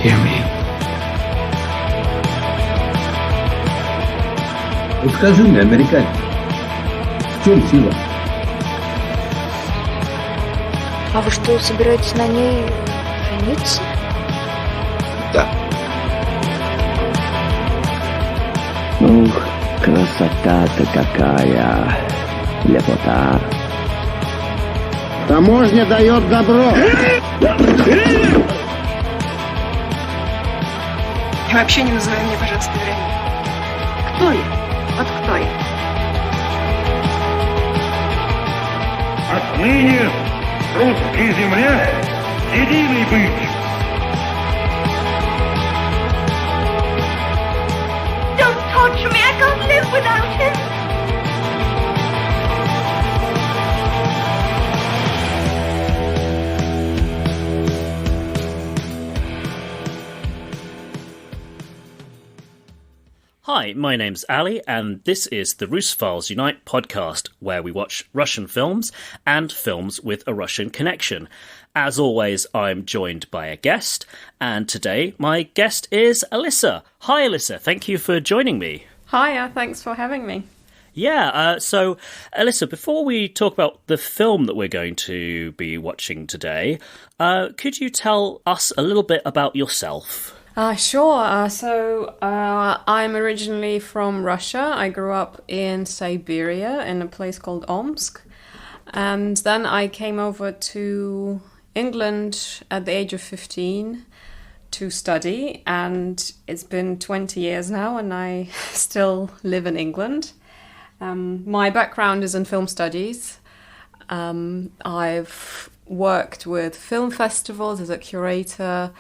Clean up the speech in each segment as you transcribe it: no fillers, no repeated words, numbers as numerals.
Hear me. Вот скажи мне, американец, в чем сила? А вы что, собираетесь на ней жениться? Да. Ух, красота-то какая, лепота. Таможня дает добро. И вообще не называй меня, пожалуйста, Вероникой. Кто я? Вот кто я? Отныне русской земле единый быть. Don't torture me, I can't live without him. Hi, my name's Ali, and this is the Russophiles Unite podcast, where we watch Russian films and films with a Russian connection. As always, I'm joined by a guest, and today my guest is Alissa. Hi, Alissa. Thank you for joining me. Hiya, thanks for having me. Yeah, so, Alissa, before we talk about the film that we're going to be watching today, could you tell us a little bit about yourself? Sure. So I'm originally from Russia. I grew up in Siberia in a place called Omsk. And then I came over to England at the age of 15 to study. And it's been 20 years now and I still live in England. My background is in film studies. I've worked with film festivals as a curator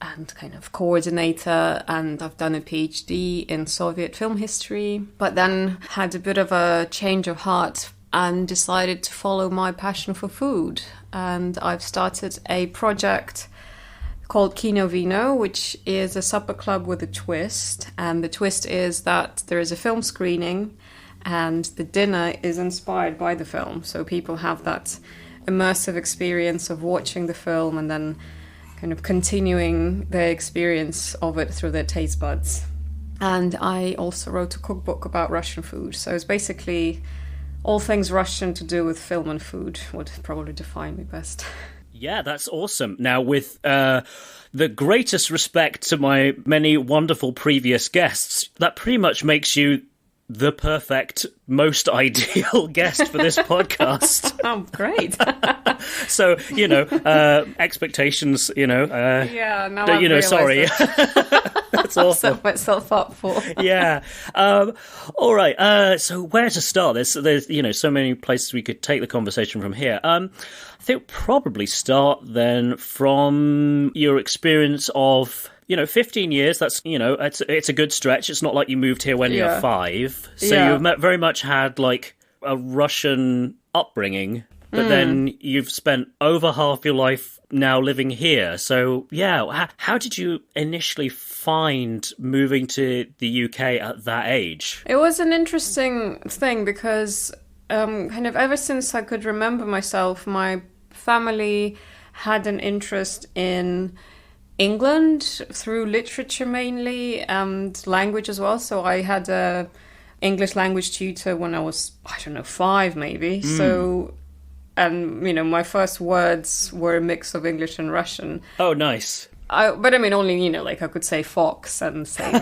and kind of coordinator, and I've done a PhD in Soviet film history, but then had a bit of a change of heart and decided to follow my passion for food. And I've started a project called Kino Vino, which is a supper club with a twist. And the twist is that there is a film screening and the dinner is inspired by the film. So people have that immersive experience of watching the film and then kind of continuing their experience of it through their taste buds. And I also wrote a cookbook about Russian food. So it's basically all things Russian to do with film and food would probably define me best. Yeah, that's awesome. Now, with the greatest respect to my many wonderful previous guests, that pretty much makes you the perfect, most ideal guest for this podcast. Oh, great. So, expectations, yeah, now I've sorry. That's awful. Set myself up for. Yeah. All right. So where to start? There's so many places we could take the conversation from here. I think probably start then from your experience of 15 years, that's, it's a good stretch. It's not like you moved here when you were 5. So you've very much had, like, a Russian upbringing, but then you've spent over half your life now living here. So, yeah, how did you initially find moving to the UK at that age? It was an interesting thing because kind of ever since I could remember myself, my family had an interest in England through literature mainly and language as well. So I had a English language tutor when I was, 5 maybe. So, and my first words were a mix of English and Russian. Oh, nice. But I mean, only, I could say fox and say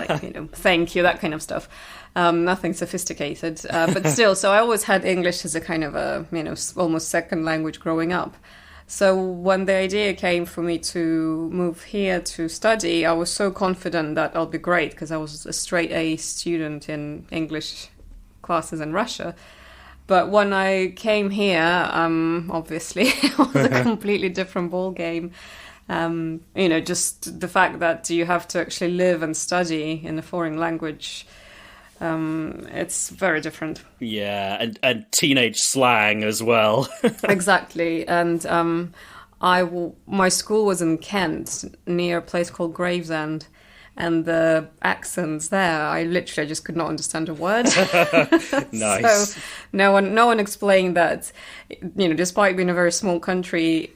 thank you, that kind of stuff. Nothing sophisticated, but still. So I always had English as a kind of a, almost second language growing up. So when the idea came for me to move here to study, I was so confident that I'll be great because I was a straight A student in English classes in Russia. But when I came here, obviously it was a completely different ball game. Just the fact that you have to actually live and study in a foreign language. It's very different. Yeah, and teenage slang as well. Exactly. And my school was in Kent, near a place called Gravesend. And the accents there, I just could not understand a word. Nice. So no one explained that, despite being a very small country,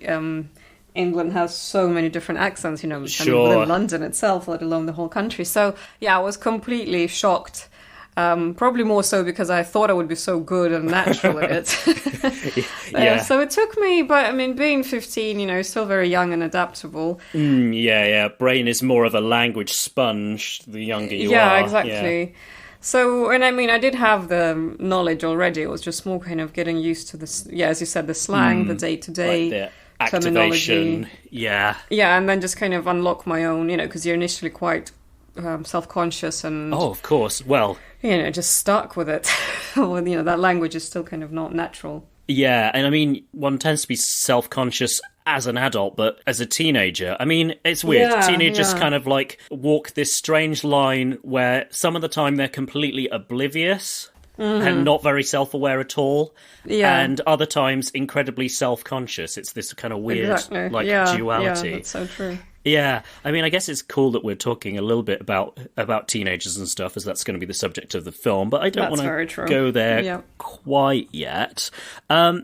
England has so many different accents, you know, Sure. and within London itself, let alone the whole country. So, yeah, I was completely shocked. Probably more so because I thought I would be so good and natural at it. Yeah. So it took me, but I mean, being 15, you know, still very young and adaptable. Yeah. Brain is more of a language sponge the younger you are. Yeah, exactly. So, and I mean, I did have the knowledge already. It was just more kind of getting used to this, as you said, the slang, the day-to-day Like the activation. terminology. Yeah. Yeah, and then just kind of unlock my own, you know, because you're initially quite self-conscious and... Oh, of course. Well... you know, just stuck with it. Well, you know, that language is still kind of not natural. Yeah, and I mean, one tends to be self-conscious as an adult, but as a teenager, I mean, it's weird. Yeah, Teenagers yeah. kind of like walk this strange line where some of the time they're completely oblivious and not very self-aware at all. Yeah. And other times incredibly self-conscious. It's this kind of weird duality. Yeah, that's so true. Yeah, I mean, I guess it's cool that we're talking a little bit about teenagers and stuff, as that's going to be the subject of the film, but I don't That's want very to true. go there Yeah. quite yet.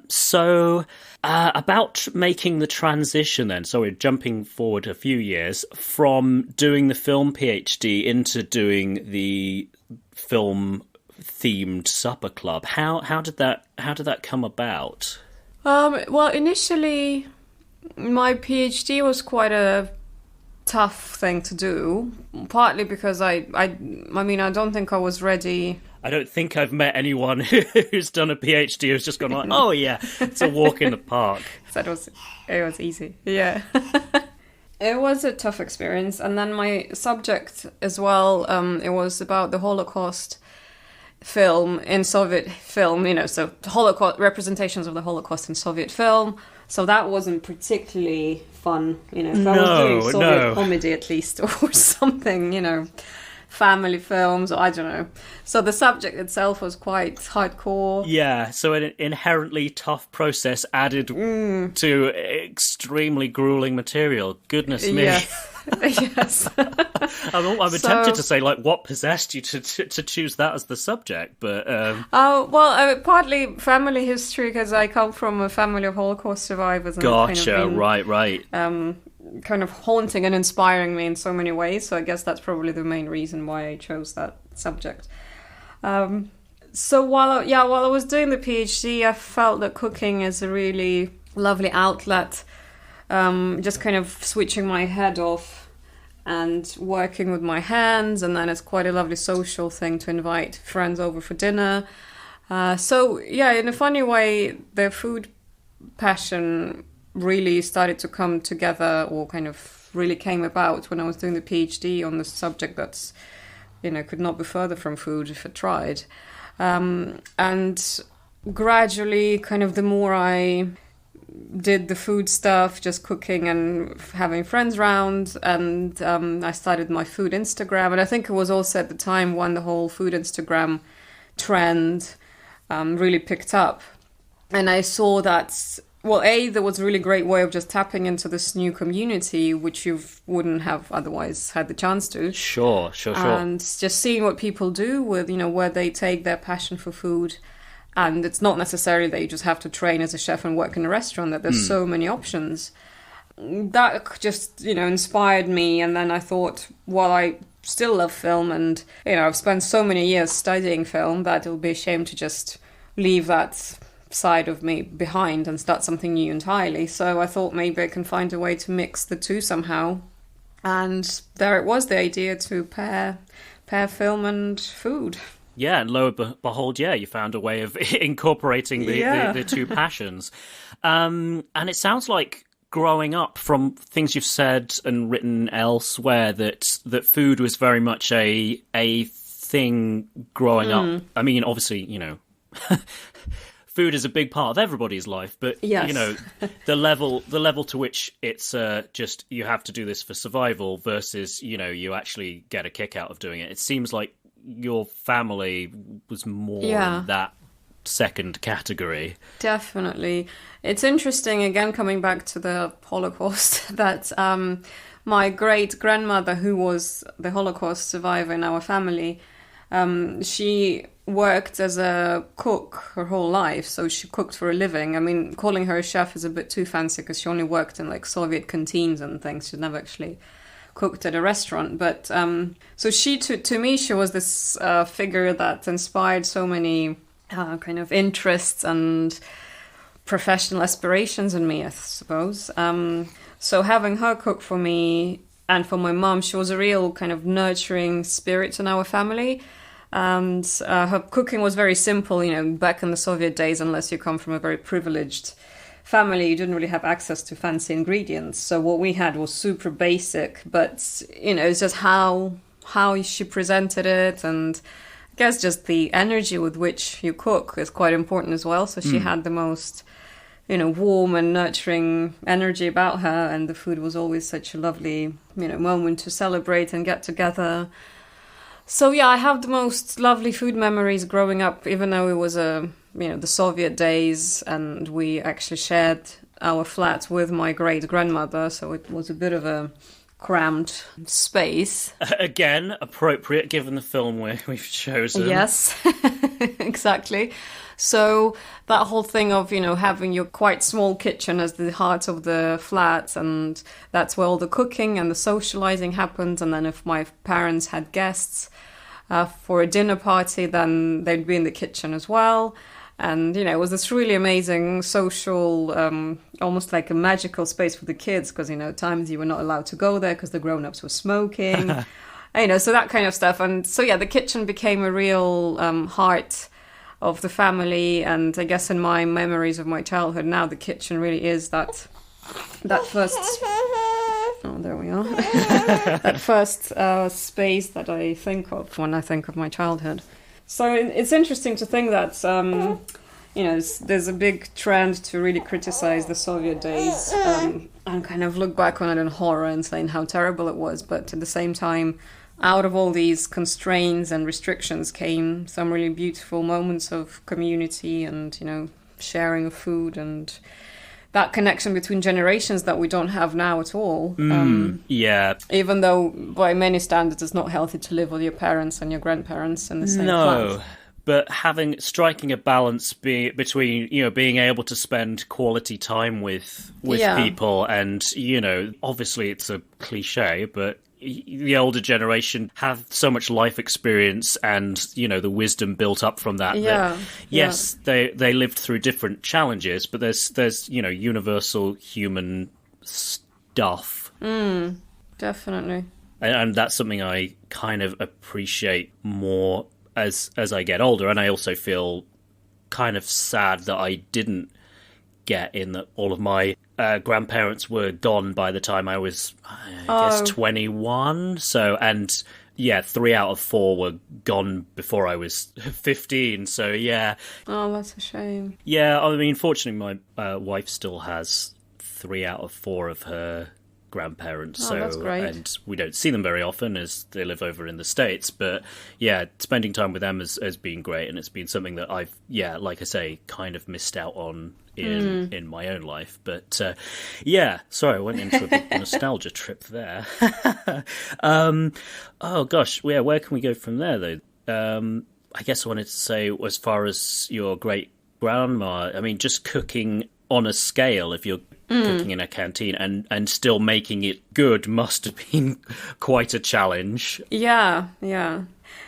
So, about making the transition then, so we're jumping forward a few years, from doing the film PhD into doing the film-themed supper club. How did that come about? Well, initially, my PhD was quite a tough thing to do, partly because I mean, I don't think I was ready. I don't think I've met anyone who's done a PhD who's just gone like, oh yeah, it's a walk in the park. It was easy. Yeah. It was a tough experience. And then my subject as well, it was about the Holocaust film in Soviet film, you know, so Holocaust representations of the Holocaust in Soviet film. So that wasn't particularly fun, you know. If I was doing Soviet comedy at least, or something, you know, family films, or I don't know. So the subject itself was quite hardcore. Yeah, so an inherently tough process added to extremely grueling material. Goodness me. Yes. Yes. I'm tempted to say, like, what possessed you to choose that as the subject, but... partly family history, because I come from a family of Holocaust survivors. And Gotcha, kind of been, right. Kind of haunting and inspiring me in so many ways, so I guess that's probably the main reason why I chose that subject. So while I was doing the PhD, I felt that cooking is a really lovely outlet. Just kind of switching my head off and working with my hands, and then it's quite a lovely social thing to invite friends over for dinner. So yeah, in a funny way, the food passion really started to come together, or kind of really came about when I was doing the PhD on the subject that's, you know, could not be further from food if I tried. And gradually, kind of the more I did the food stuff, just cooking and having friends round, and I started my food Instagram. And I think it was also at the time when the whole food Instagram trend really picked up. And I saw that, well, there was a really great way of just tapping into this new community, which you wouldn't have otherwise had the chance to. Sure. And just seeing what people do with, you know, where they take their passion for food. And it's not necessarily that you just have to train as a chef and work in a restaurant, that there's so many options. That just, you know, inspired me. And then I thought, well, I still love film, and, you know, I've spent so many years studying film that it would be a shame to just leave that side of me behind and start something new entirely. So I thought maybe I can find a way to mix the two somehow. And there it was, the idea to pair film and food. Yeah, and lo and behold, you found a way of incorporating the two passions. And it sounds like, growing up, from things you've said and written elsewhere, that food was very much a thing growing up. I mean, obviously, you know, food is a big part of everybody's life, but yes. You know, the level to which it's just you have to do this for survival versus, you know, you actually get a kick out of doing it. It seems like your family was more in that second category. Definitely. It's interesting, again, coming back to the Holocaust, that my great-grandmother, who was the Holocaust survivor in our family, She worked as a cook her whole life, so she cooked for a living. I mean, calling her a chef is a bit too fancy because she only worked in like Soviet canteens and things. She never actually cooked at a restaurant. But so she, to me, she was this figure that inspired so many kind of interests and professional aspirations in me, I suppose. So having her cook for me and for my mom, she was a real kind of nurturing spirit in our family. And her cooking was very simple, back in the Soviet days, unless you come from a very privileged family, you didn't really have access to fancy ingredients. So what we had was super basic, but, it's just how she presented it. And I guess just the energy with which you cook is quite important as well. So she had the most, warm and nurturing energy about her. And the food was always such a lovely, moment to celebrate and get together. So yeah, I have the most lovely food memories growing up, even though it was the Soviet days, and we actually shared our flat with my great grandmother, so it was a bit of a cramped space. Again, appropriate given the film we've chosen. Yes, exactly. So that whole thing of, having your quite small kitchen as the heart of the flat, and that's where all the cooking and the socializing happened. And then if my parents had guests for a dinner party, then they'd be in the kitchen as well. And, it was this really amazing social, almost like a magical space for the kids because, at times you were not allowed to go there because the grown-ups were smoking, so that kind of stuff. And so, yeah, the kitchen became a real heart of the family. And I guess in my memories of my childhood now, the kitchen really is that first... Oh, there we are. That first space that I think of when I think of my childhood. So it's interesting to think that, there's a big trend to really criticize the Soviet days and kind of look back on it in horror and saying how terrible it was. But at the same time, out of all these constraints and restrictions came some really beautiful moments of community and, sharing of food and that connection between generations that we don't have now at all. Yeah. Even though by many standards it's not healthy to live with your parents and your grandparents in the same flat. But striking a balance between, being able to spend quality time with people and, obviously it's a cliche, but the older generation have so much life experience and, the wisdom built up from that. Yes, they lived through different challenges, but there's universal human stuff. Definitely. And that's something I kind of appreciate more as I get older. And I also feel kind of sad that I didn't get in that all of my grandparents were gone by the time I was, I guess, 21. So, and yeah, 3 out of 4 were gone before I was 15. So, yeah. Oh, that's a shame. Yeah, I mean, fortunately, my wife still has 3 out of 4 of her grandparents. Oh, that's great. And we don't see them very often as they live over in the States. But yeah, spending time with them has been great. And it's been something that I've, like I say, kind of missed out on in my own life. But yeah, sorry, I went into a big nostalgia trip there. Oh gosh, yeah, where can we go from there though? I guess I wanted to say, as far as your great grandma, I mean, just cooking on a scale, if you're cooking in a canteen and still making it good must have been quite a challenge. Yeah.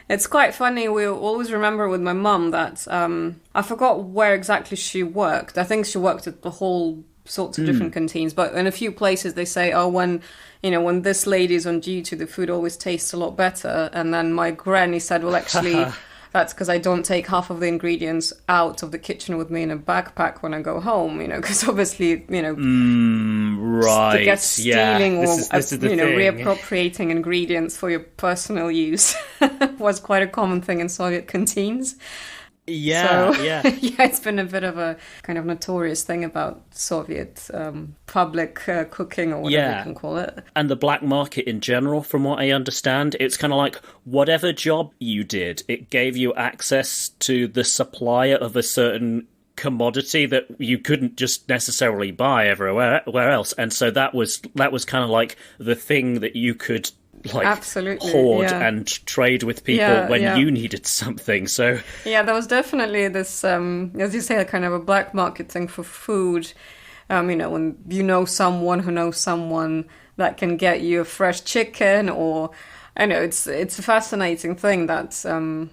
It's quite funny. We always remember with my mum that I forgot where exactly she worked. I think she worked at the whole sorts of different canteens, but in a few places they say, oh, when this lady's on duty, the food always tastes a lot better. And then my granny said, well, actually, that's because I don't take half of the ingredients out of the kitchen with me in a backpack when I go home, because obviously, right, to get stealing or this is the thing. Reappropriating ingredients for your personal use was quite a common thing in Soviet canteens. Yeah, so, yeah, it's been a bit of a kind of notorious thing about Soviet public cooking or whatever you can call it. And the black market in general, from what I understand, it's kind of like whatever job you did, it gave you access to the supplier of a certain commodity that you couldn't just necessarily buy everywhere else. And so that was kind of like the thing that you could like Absolutely, hoard yeah. and trade with people Yeah, when yeah. you needed something. So Yeah, there was definitely this, as you say, kind of a black market thing for food. When you know someone who knows someone that can get you a fresh chicken, or I know it's a fascinating thing that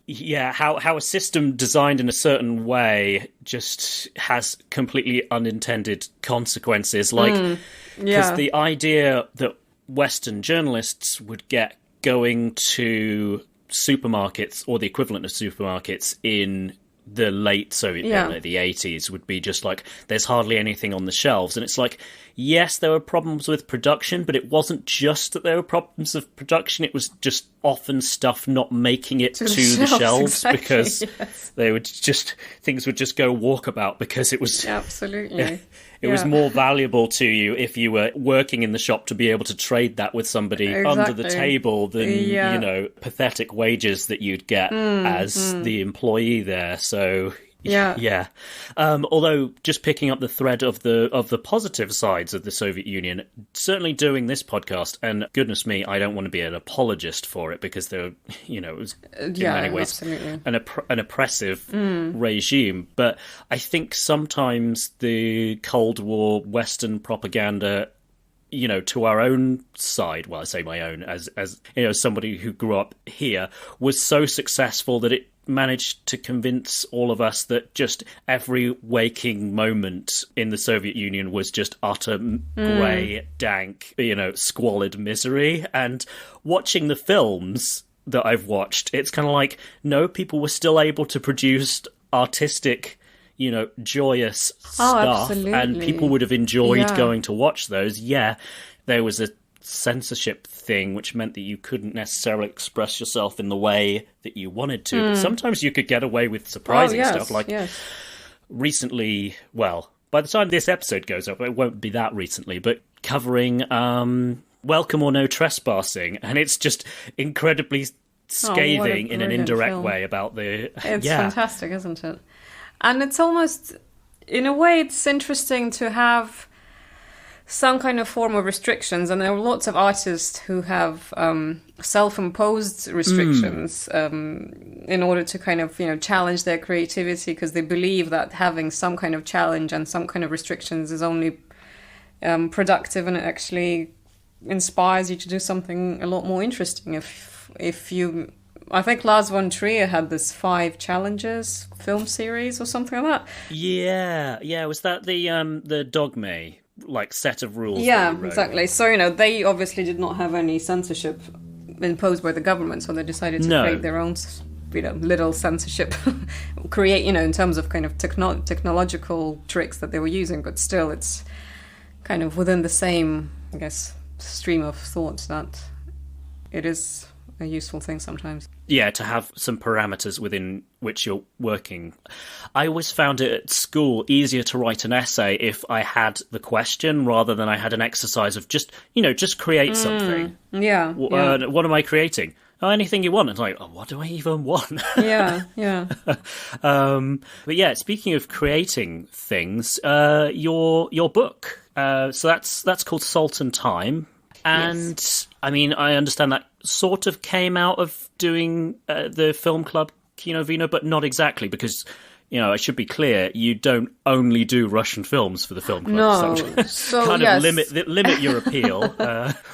yeah, how a system designed in a certain way just has completely unintended consequences. Like, because the idea that Western journalists would get going to supermarkets or the equivalent of supermarkets in the late Soviet period, the 80s, would be just like, there's hardly anything on the shelves. And it's like, yes, there were problems with production, but it wasn't just that there were problems of production. It was just often stuff not making it to the shelves exactly, because yes. they would just, things would just go walkabout because it was... Absolutely. It was more valuable to you if you were working in the shop to be able to trade that with somebody under the table than, pathetic wages that you'd get as the employee there. So, yeah. Although, just picking up the thread of the positive sides of the Soviet Union, certainly doing this podcast, and goodness me, I don't want to be an apologist for it because there, it was in many ways an oppressive regime. But I think sometimes the Cold War Western propaganda, to our own side, well, I say my own, as somebody who grew up here, was so successful that it managed to convince all of us that just every waking moment in the Soviet Union was just utter grey, dank, squalid misery. And watching the films that I've watched, it's kind of like, no, people were still able to produce artistic, joyous stuff, absolutely. and people would have enjoyed going to watch those. Yeah, there was a censorship thing which meant that you couldn't necessarily express yourself in the way that you wanted to, but sometimes you could get away with surprising stuff. Like recently, well, by the time this episode goes up, it won't be that recently, but covering Welcome or No Trespassing, and it's just incredibly scathing in an indirect film. way about the... It's fantastic, isn't it? And it's almost, in a way, it's interesting to have some kind of form of restrictions, and there are lots of artists who have self-imposed restrictions in order to kind of challenge their creativity, because they believe that having some kind of challenge and some kind of restrictions is only productive, and it actually inspires you to do something a lot more interesting. If you, I think Lars von Trier had this 5 challenges film series or something like that. Yeah. Was that the Dogme set of rules? Yeah, exactly. So they obviously did not have any censorship imposed by the government, so they decided to create their own, little censorship, create in terms of kind of technological tricks that they were using, but still, it's kind of within the same, I guess, stream of thought that it is a useful thing sometimes. Yeah, to have some parameters within which you're working. I always found it at school easier to write an essay if I had the question rather than I had an exercise of just create something. Yeah. What am I creating? Oh, anything you want. It's like, what do I even want? Yeah. But yeah, speaking of creating things, your book. So that's called Salt and Time. And yes. I mean, I understand that sort of came out of doing the film club Kino Vino, but not exactly, because, I should be clear, you don't only do Russian films for the film club. No, so kind of limit your appeal,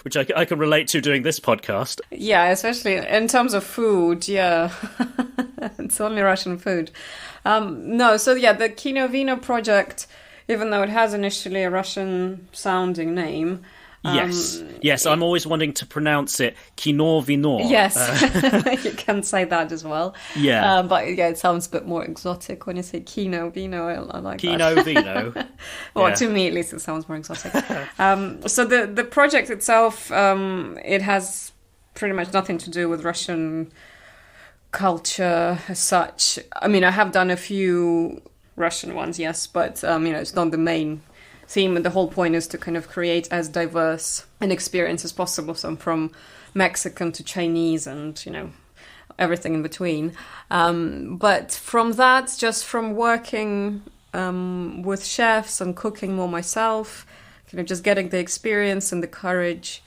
which I can relate to doing this podcast. Yeah, especially in terms of food, yeah. It's only Russian food. The Kino Vino project, even though it has initially a Russian-sounding name... Yes, I'm always wanting to pronounce it Kino Vino. Yes, you can say that as well. Yeah. But it sounds a bit more exotic when you say Kino Vino. I like Kino that. Vino. Well, to me at least it sounds more exotic. So the project itself, it has pretty much nothing to do with Russian culture as such. I mean, I have done a few Russian ones, yes, but it's not the main theme, and the whole point is to kind of create as diverse an experience as possible, so from Mexican to Chinese and everything in between, but from that, just from working with chefs and cooking more myself, just getting the experience and the courage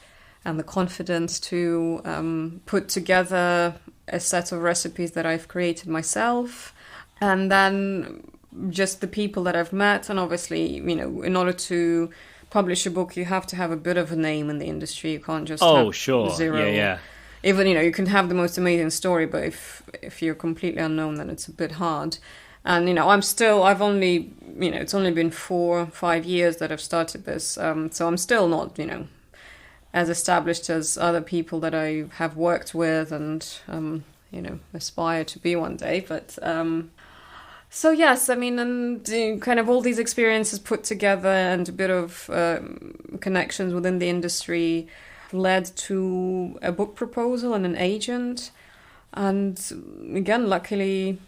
and the confidence to put together a set of recipes that I've created myself. And then just the people that I've met. And obviously, in order to publish a book, you have to have a bit of a name in the industry. You can't just have zero. Yeah. Even, you can have the most amazing story, but if you're completely unknown, then it's a bit hard. And, I've only, it's only been 4 or 5 years that I've started this. So I'm still not, as established as other people that I have worked with and, aspire to be one day. But, so yes, and kind of all these experiences put together and a bit of connections within the industry led to a book proposal and an agent. And again, luckily,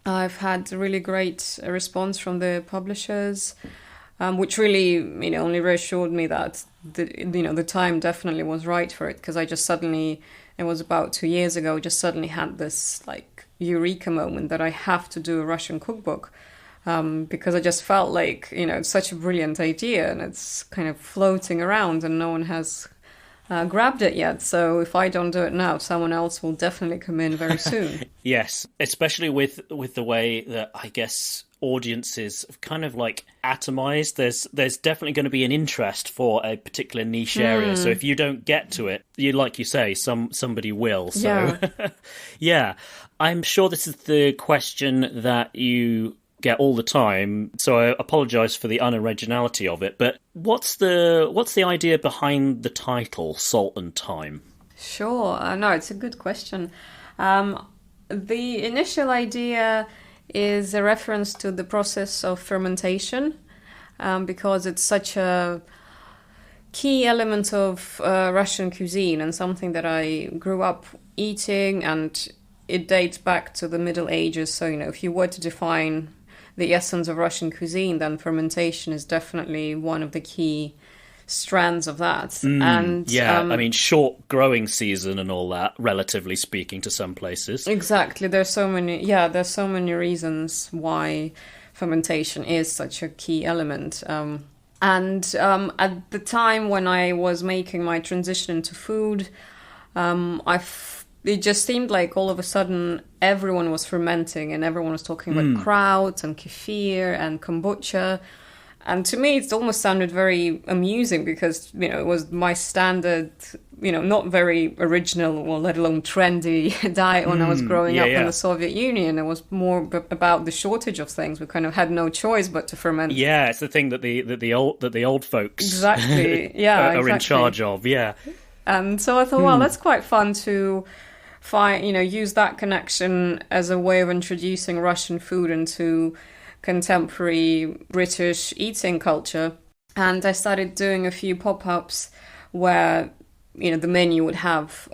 I've had a really great response from the publishers, which really, only reassured me that the time definitely was right for it, because I just suddenly, it was about 2 years ago, just suddenly had this eureka moment that I have to do a Russian cookbook, because I just felt like, it's such a brilliant idea and it's kind of floating around and no one has grabbed it yet. So if I don't do it now, someone else will definitely come in very soon. Yes, especially with the way that I guess audiences have kind of atomized. There's definitely going to be an interest for a particular niche area. So if you don't get to it, like you say, somebody will. So yeah, I'm sure this is the question that you get all the time, so I apologize for the unoriginality of it, but what's the idea behind the title Salt and Thyme? Sure, no, it's a good question. The initial idea is a reference to the process of fermentation, because it's such a key element of Russian cuisine and something that I grew up eating, and it dates back to the Middle Ages. So, if you were to define the essence of Russian cuisine, then fermentation is definitely one of the key strands of that. And short growing season and all that, relatively speaking, to some places. Exactly. There's so many reasons why fermentation is such a key element. At the time when I was making my transition into food, it just seemed like all of a sudden everyone was fermenting and everyone was talking about kraut and kefir and kombucha. And to me, it almost sounded very amusing because, it was my standard, not very original or let alone trendy diet when I was growing up in the Soviet Union. It was more about the shortage of things. We kind of had no choice but to ferment. Yeah, it's the thing that the old folks exactly. are in charge of. Yeah. And so I thought, well, that's quite fun to use that connection as a way of introducing Russian food into contemporary British eating culture. And I started doing a few pop-ups where, the menu would have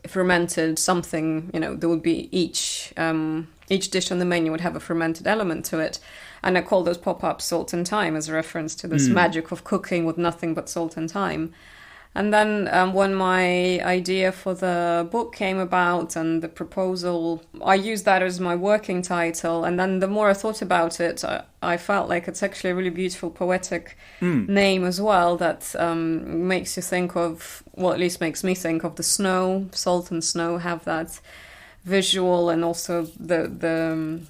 fermented something, there would be each dish on the menu would have a fermented element to it. And I call those pop-ups Salt and Thyme as a reference to this magic of cooking with nothing but salt and thyme. And then when my idea for the book came about and the proposal, I used that as my working title. And then the more I thought about it, I felt like it's actually a really beautiful poetic name as well that makes you think of, well, at least makes me think of the snow. Salt and snow have that visual and also the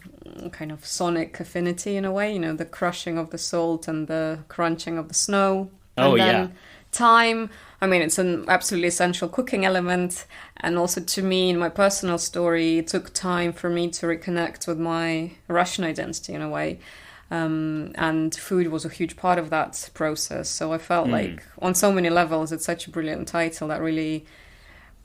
kind of sonic affinity in a way, the crushing of the salt and the crunching of the snow. And then thyme, it's an absolutely essential cooking element. And also to me, in my personal story, it took time for me to reconnect with my Russian identity in a way. And food was a huge part of that process. So I felt like on so many levels, it's such a brilliant title that really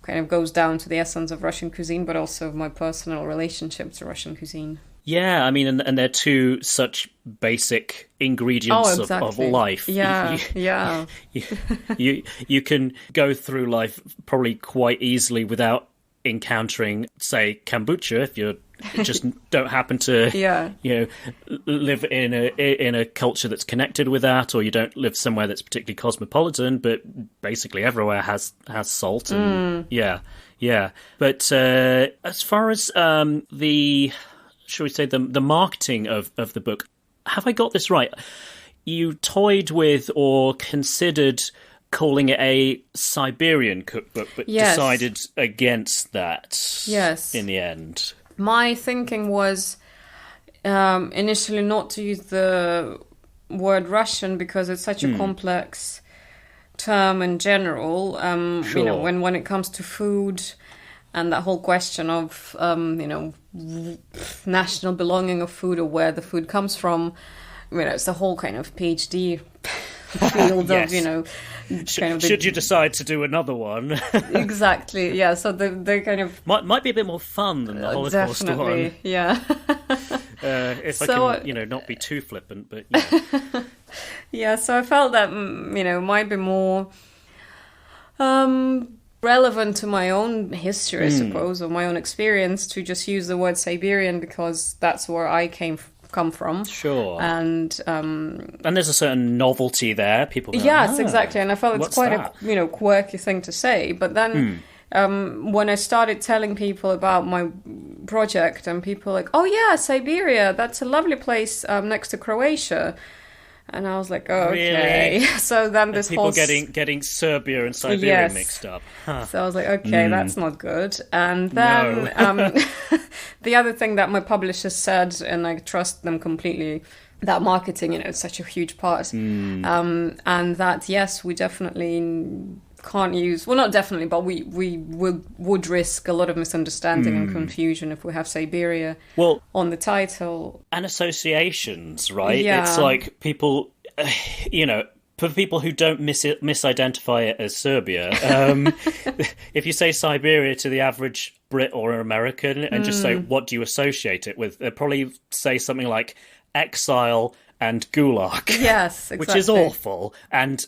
kind of goes down to the essence of Russian cuisine, but also of my personal relationship to Russian cuisine. Yeah, and they're two such basic ingredients of life. Yeah, You can go through life probably quite easily without encountering, say, kombucha if you just don't happen to, live in a culture that's connected with that, or you don't live somewhere that's particularly cosmopolitan. But basically, everywhere has salt, and But as far as shall we say, the marketing of the book, have I got this right? You toyed with or considered calling it a Siberian cookbook, but Yes. decided against that Yes. in the end. My thinking was initially not to use the word Russian because it's such a complex term in general. You know, Sure. when it comes to food and that whole question of national belonging of food or where the food comes from. You know, it's the whole kind of PhD field Yes. of kind of Should you decide to do another one, exactly, yeah. So they kind of might be a bit more fun than the Holocaust definitely, one. yeah. If I So, can, not be too flippant, but yeah. Yeah, so I felt that, might be more relevant to my own history, I suppose, or my own experience to just use the word Siberian because that's where I come from. Sure. And there's a certain novelty there. People go, yes, exactly. And I felt it's what's quite that? a quirky thing to say. But then when I started telling people about my project, and people were like, oh yeah, Siberia, that's a lovely place next to Croatia. And I was like, oh, okay. Really? So then this People whole getting Serbia and Siberia Yes. mixed up. Huh. So I was like, okay, that's not good. And then the other thing that my publisher said, and I trust them completely, that marketing, is such a huge part. And that, yes, we definitely can't use, well, not definitely, but we would risk a lot of misunderstanding and confusion if we have Siberia on the title. And associations, right? Yeah. It's like people, for people who don't misidentify it as Serbia, if you say Siberia to the average Brit or an American and just say, what do you associate it with? They'll probably say something like exile and gulag. Yes, exactly. Which is awful. And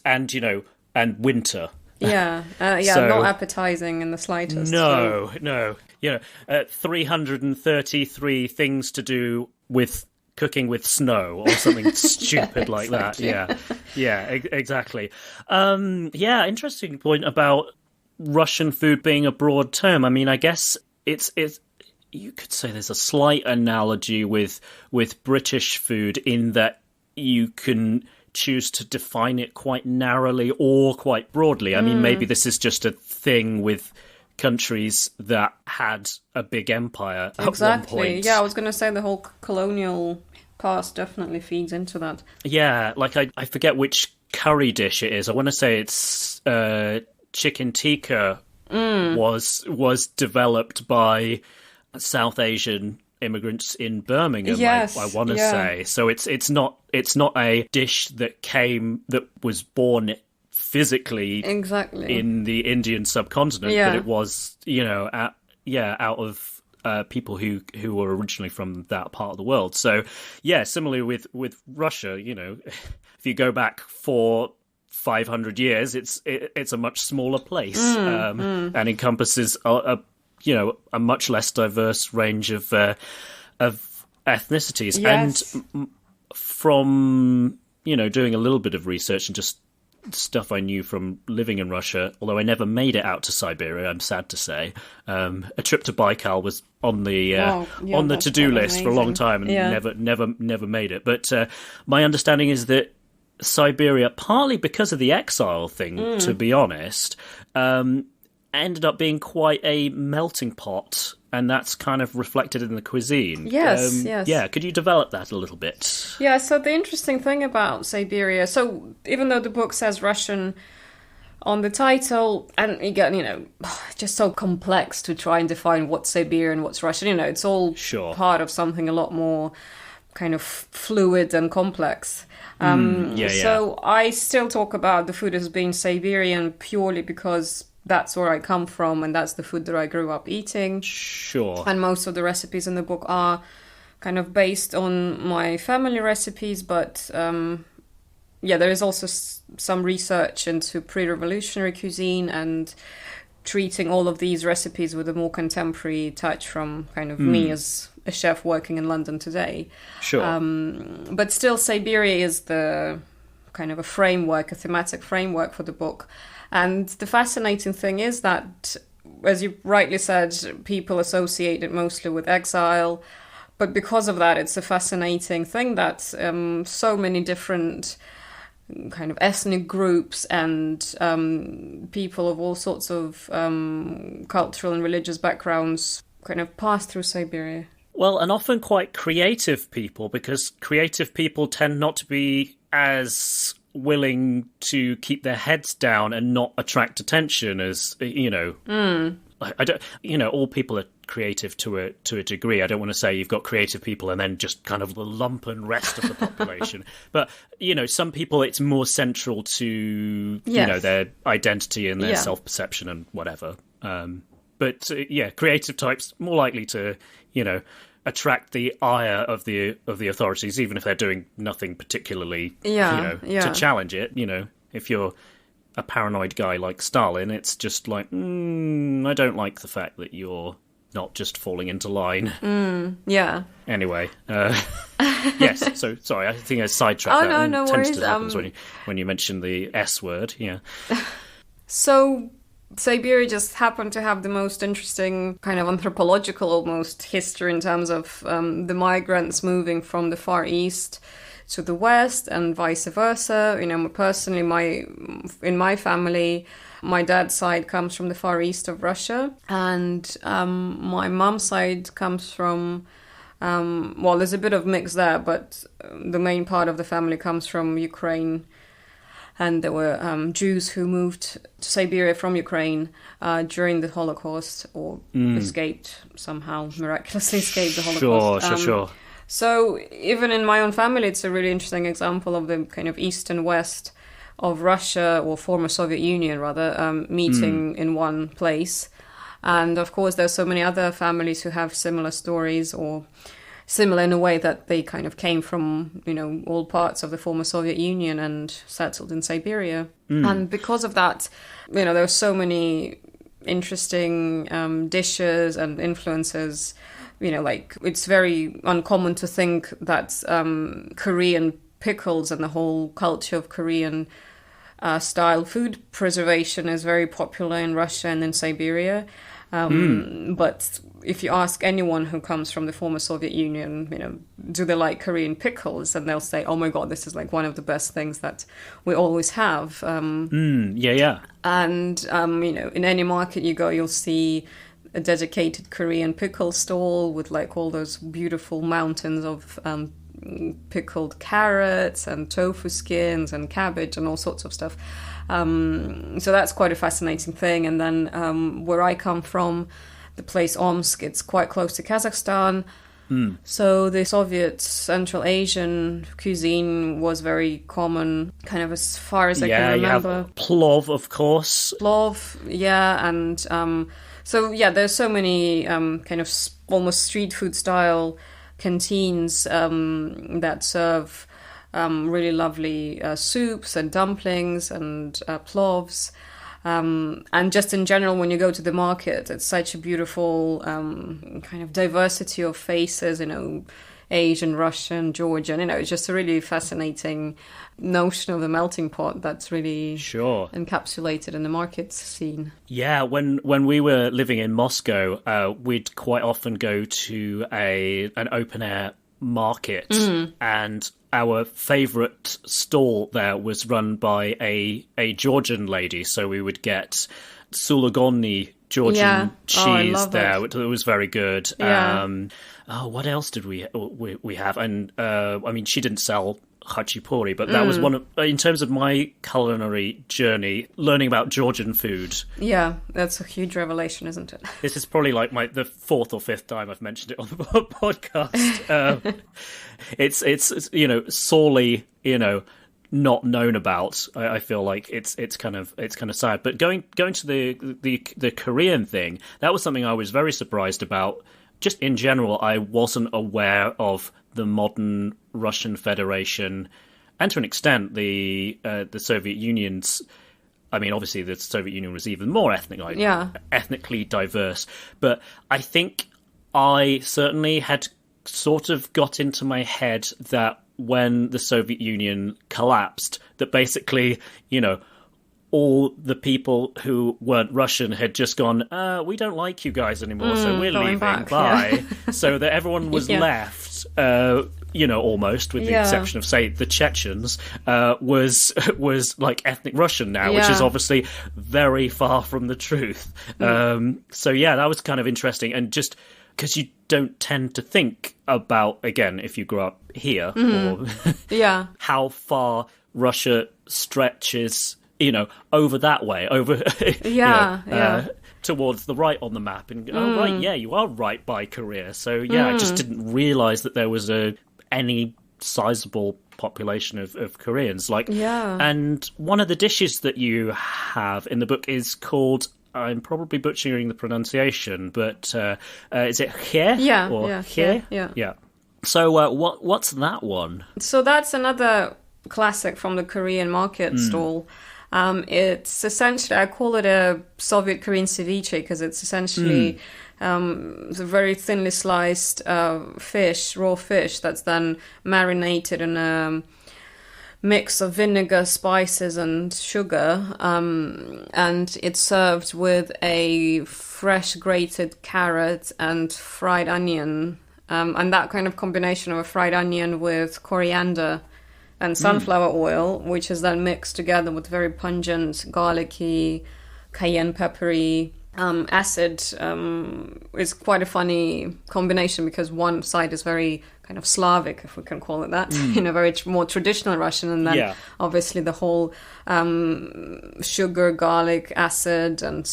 winter. Yeah, So- not appetizing in the slightest. No. 333 things to do with cooking with snow or something stupid like that. Yeah, exactly. Interesting point about Russian food being a broad term. I mean, I guess it's you could say there's a slight analogy with British food in that you can choose to define it quite narrowly or quite broadly. I mean, maybe this is just a thing with countries that had a big empire at one point. Yeah, I was going to say the whole colonial past definitely feeds into that. Yeah, like I forget which curry dish it is. I want to say it's chicken tikka was developed by South Asian immigrants in Birmingham. Yes, I want to yeah. say so. It's not a dish that was born physically Exactly. in the Indian subcontinent, Yeah. but it was out of people who were originally from that part of the world. So yeah, similarly with Russia, if you go back 500 years, it's a much smaller place and encompasses a much less diverse range of ethnicities. Yes. And from doing a little bit of research and just stuff I knew from living in Russia, although I never made it out to Siberia, I'm sad to say. A trip to Baikal was on the to-do list for a long time and never made it. But my understanding is that Siberia, partly because of the exile thing, to be honest, ended up being quite a melting pot, and that's kind of reflected in the cuisine. Yes, yes. Yeah, could you develop that a little bit? Yeah, so the interesting thing about Siberia, so even though the book says Russian on the title, and again, just so complex to try and define what's Siberian and what's Russian, it's all Sure. part of something a lot more kind of fluid and complex. So I still talk about the food as being Siberian purely because that's where I come from and that's the food that I grew up eating. Sure. And most of the recipes in the book are kind of based on my family recipes, but there is also some research into pre-revolutionary cuisine and treating all of these recipes with a more contemporary touch from kind of me as a chef working in London today. Sure. But still, Siberia is the kind of a framework, a thematic framework for the book. And the fascinating thing is that, as you rightly said, people associate it mostly with exile. But because of that, it's a fascinating thing that so many different kind of ethnic groups and people of all sorts of cultural and religious backgrounds kind of pass through Siberia. Well, and often quite creative people, because creative people tend not to be as willing to keep their heads down and not attract attention as, I don't, all people are creative to a degree. I don't want to say you've got creative people and then just kind of the lumpen rest of the population. But, some people, it's more central to, their identity and their self-perception and whatever. But creative types more likely to, attract the ire of the authorities, even if they're doing nothing particularly, to challenge it. If you're a paranoid guy like Stalin, it's just like, I don't like the fact that you're not just falling into line. Anyway, yes. So sorry, I think I sidetracked. No tends worries. to happen when you mention the S word. Yeah. So Siberia just happened to have the most interesting kind of anthropological almost history in terms of the migrants moving from the Far East to the West and vice versa. Personally, in my family, my dad's side comes from the Far East of Russia, and my mom's side comes from, there's a bit of mix there, but the main part of the family comes from Ukraine. And there were Jews who moved to Siberia from Ukraine during the Holocaust, or escaped somehow, miraculously escaped the Holocaust. Sure. So even in my own family, it's a really interesting example of the kind of East and West of Russia, or former Soviet Union rather, meeting in one place. And of course, there's so many other families who have similar stories, or similar in a way that they kind of came from, all parts of the former Soviet Union and settled in Siberia. And because of that, there are so many interesting dishes and influences. It's very uncommon to think that Korean pickles and the whole culture of Korean style food preservation is very popular in Russia and in Siberia. But if you ask anyone who comes from the former Soviet Union, do they like Korean pickles? And they'll say, oh my God, this is like one of the best things that we always have. And, in any market you go, you'll see a dedicated Korean pickle stall with like all those beautiful mountains of pickled carrots and tofu skins and cabbage and all sorts of stuff. So that's quite a fascinating thing. And then where I come from, the place Omsk, it's quite close to Kazakhstan. So the Soviet Central Asian cuisine was very common, kind of as far as I can remember. You have plov, of course. Plov, and there's so many kind of almost street food style canteens that serve really lovely soups and dumplings and plovs. And just in general, when you go to the market, it's such a beautiful kind of diversity of faces, Asian, Russian, Georgian. It's just a really fascinating notion of the melting pot that's really encapsulated in the market scene. Yeah, when we were living in Moscow, we'd quite often go to an open-air market, and our favourite stall there was run by a Georgian lady, so we would get sulugonni Georgian cheese there. It was very good. What else did we have? And she didn't sell khachapuri, but that was one of, in terms of my culinary journey, learning about Georgian food. Yeah, that's a huge revelation, isn't it? This is probably like the fourth or fifth time I've mentioned it on the podcast. It's sorely, not known about. I feel like it's kind of sad. But going to the Korean thing, that was something I was very surprised about. Just in general, I wasn't aware of the modern Russian Federation, and to an extent the Soviet Union's. I mean, obviously the Soviet Union was even more ethnically diverse, but I think I certainly had sort of got into my head that when the Soviet Union collapsed, that basically, all the people who weren't Russian had just gone, we don't like you guys anymore, so we're leaving, back, bye. So that everyone was left almost with the Yeah. exception of, say, the Chechens, was like ethnic Russian now, which Yeah. is obviously very far from the truth. So yeah, that was kind of interesting, and just because you don't tend to think about, again, if you grew up here, or Yeah. how far Russia stretches, over that way, over Yeah. towards the right on the map, and right, yeah, you are right by Korea. So yeah, I just didn't realise that there was any sizable population of Koreans. Yeah. And one of the dishes that you have in the book is called, I'm probably butchering the pronunciation, but is it hye? Yeah, Or yeah, hye? yeah. So what's that one? So that's another classic from the Korean market stall. It's essentially, I call it a Soviet Korean ceviche because it's essentially it's a very thinly sliced fish, raw fish, that's then marinated in a mix of vinegar, spices, and sugar. And it's served with a fresh grated carrot and fried onion. And that kind of combination of a fried onion with coriander and sunflower oil, which is then mixed together with very pungent, garlicky, cayenne peppery acid, is quite a funny combination because one side is very kind of Slavic, if we can call it that, very more traditional Russian, and then obviously the whole sugar, garlic, acid, and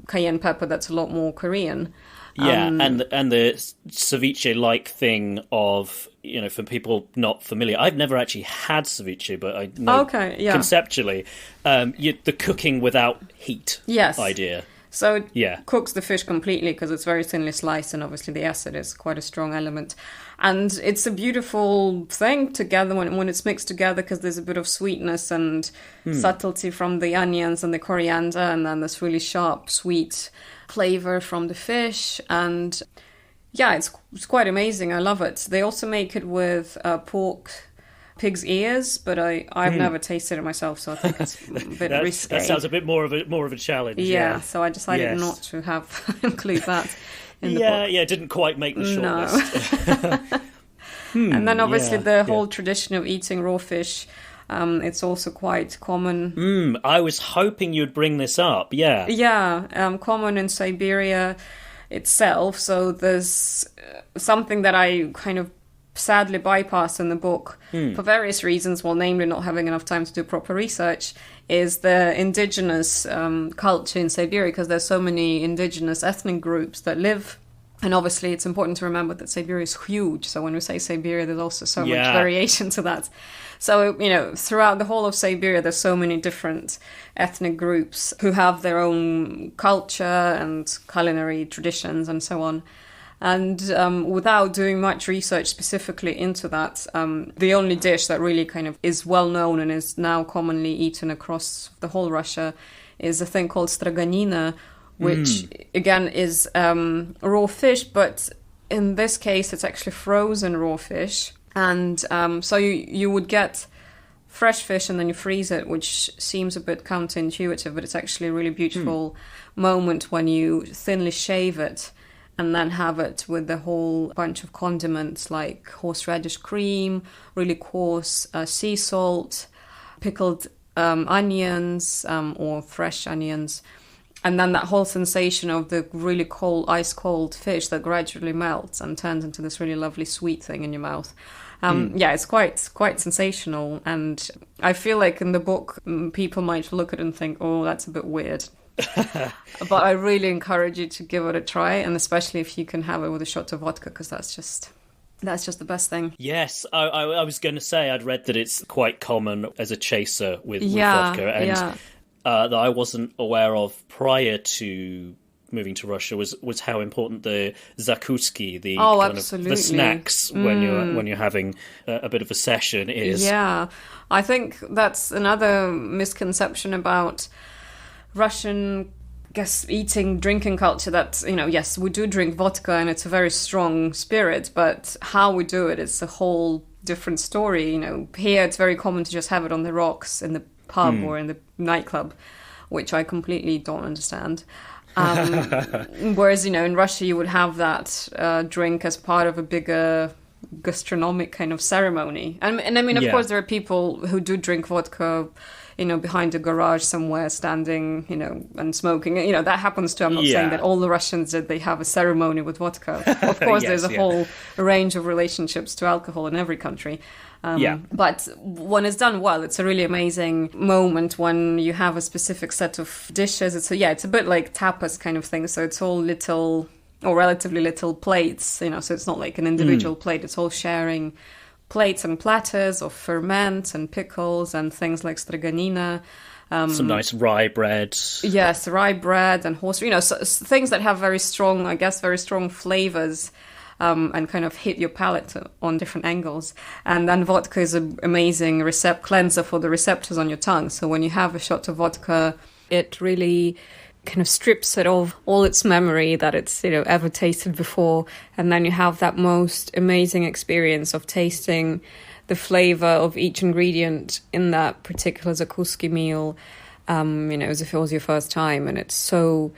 cayenne pepper that's a lot more Korean. Yeah, and the ceviche-like thing of, for people not familiar, I've never actually had ceviche, but I know conceptually, the cooking without heat idea. So it cooks the fish completely because it's very thinly sliced, and obviously the acid is quite a strong element. And it's a beautiful thing together when it's mixed together, because there's a bit of sweetness and subtlety from the onions and the coriander, and then this really sharp, sweet flavor from the fish. And yeah, it's quite amazing. I love it. They also make it with pig's ears, but I've never tasted it myself, so I think it's a bit risky. That sounds a bit more of a challenge. Yeah, so I decided not to include that in the book. Yeah, it didn't quite make the shortlist. And then obviously the whole tradition of eating raw fish, it's also quite common. I was hoping you'd bring this up, yeah. Yeah, common in Siberia itself. So there's something that I kind of sadly bypassed in the book for various reasons, namely not having enough time to do proper research, is the indigenous culture in Siberia, because there's so many indigenous ethnic groups that live. And obviously it's important to remember that Siberia is huge. So when we say Siberia, there's also so much variation to that. So, throughout the whole of Siberia, there's so many different ethnic groups who have their own culture and culinary traditions and so on. And without doing much research specifically into that, the only dish that really kind of is well known and is now commonly eaten across the whole Russia is a thing called straganina, which again is raw fish, but in this case it's actually frozen raw fish. And so you would get fresh fish and then you freeze it, which seems a bit counterintuitive, but it's actually a really beautiful moment when you thinly shave it and then have it with the whole bunch of condiments like horseradish cream, really coarse sea salt, pickled onions or fresh onions. And then that whole sensation of the really cold, ice-cold fish that gradually melts and turns into this really lovely sweet thing in your mouth. Yeah, it's quite sensational. And I feel like in the book, people might look at it and think, oh, that's a bit weird. But I really encourage you to give it a try, and especially if you can have it with a shot of vodka, because that's just the best thing. Yes, I was going to say I'd read that it's quite common as a chaser with vodka, and that I wasn't aware of prior to moving to Russia was how important the zakuski, the kind of the snacks when you're having a bit of a session is. Yeah, I think that's another misconception about Russian, drinking culture, that, yes, we do drink vodka and it's a very strong spirit, but how we do it is a whole different story. Here it's very common to just have it on the rocks in the pub or in the nightclub, which I completely don't understand. Whereas, in Russia you would have that drink as part of a bigger gastronomic kind of ceremony. And I mean, of course, there are people who do drink vodka, behind a garage somewhere, standing, and smoking. That happens too. I'm not saying that all the Russians, that they have a ceremony with vodka. Of course, Yes, there's a whole range of relationships to alcohol in every country. But when it's done well, it's a really amazing moment when you have a specific set of dishes. It's a bit like tapas kind of thing. So it's all little or relatively little plates, so it's not like an individual plate. It's all sharing plates and platters of ferment and pickles and things like straganina. Some nice rye bread. Yes, rye bread and horse, things that have very strong flavors. And kind of hit your palate on different angles. And then vodka is an amazing cleanser for the receptors on your tongue. So when you have a shot of vodka, it really kind of strips it of all its memory that it's ever tasted before, and then you have that most amazing experience of tasting the flavor of each ingredient in that particular zakuski meal, as if it was your first time, and it's so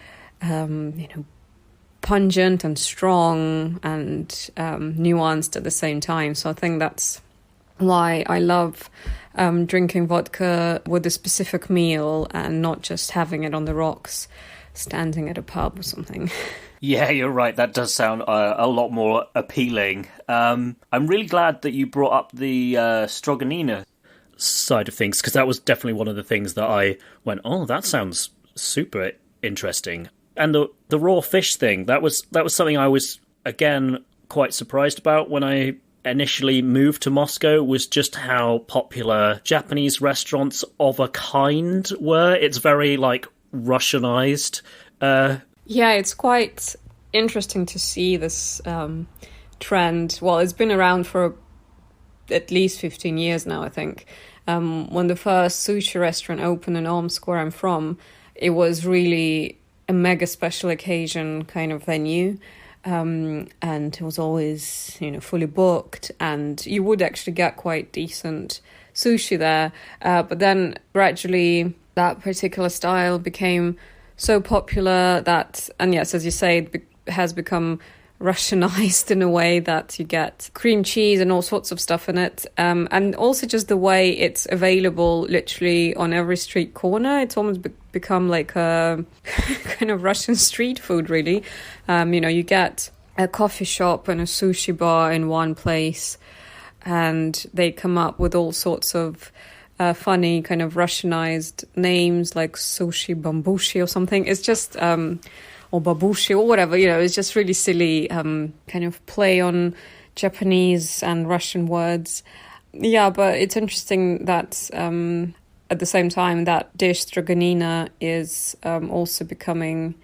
pungent and strong and nuanced at the same time. So I think that's why I love drinking vodka with a specific meal and not just having it on the rocks standing at a pub or something. Yeah, you're right. That does sound a lot more appealing. I'm really glad that you brought up the Stroganina side of things, because that was definitely one of the things that I went, oh, that sounds super interesting. And the raw fish thing, that was something I was, again, quite surprised about when I initially moved to Moscow, was just how popular Japanese restaurants of a kind were. It's very, Russianized. Yeah, it's quite interesting to see this trend. Well, it's been around for at least 15 years now, I think. When the first sushi restaurant opened in Omsk, where I'm from, it was really a mega special occasion kind of venue. And it was always, fully booked, and you would actually get quite decent sushi there. But then gradually that particular style became so popular that, and yes, as you say, it has become Russianized in a way that you get cream cheese and all sorts of stuff in it. And also just the way it's available literally on every street corner. It's almost become like a kind of Russian street food, really. You get a coffee shop and a sushi bar in one place, and they come up with all sorts of funny kind of Russianized names like sushi bambushi or something. It's just... or babushi or whatever, it's just really silly kind of play on Japanese and Russian words. Yeah, but it's interesting that at the same time that dish Stroganina is also becoming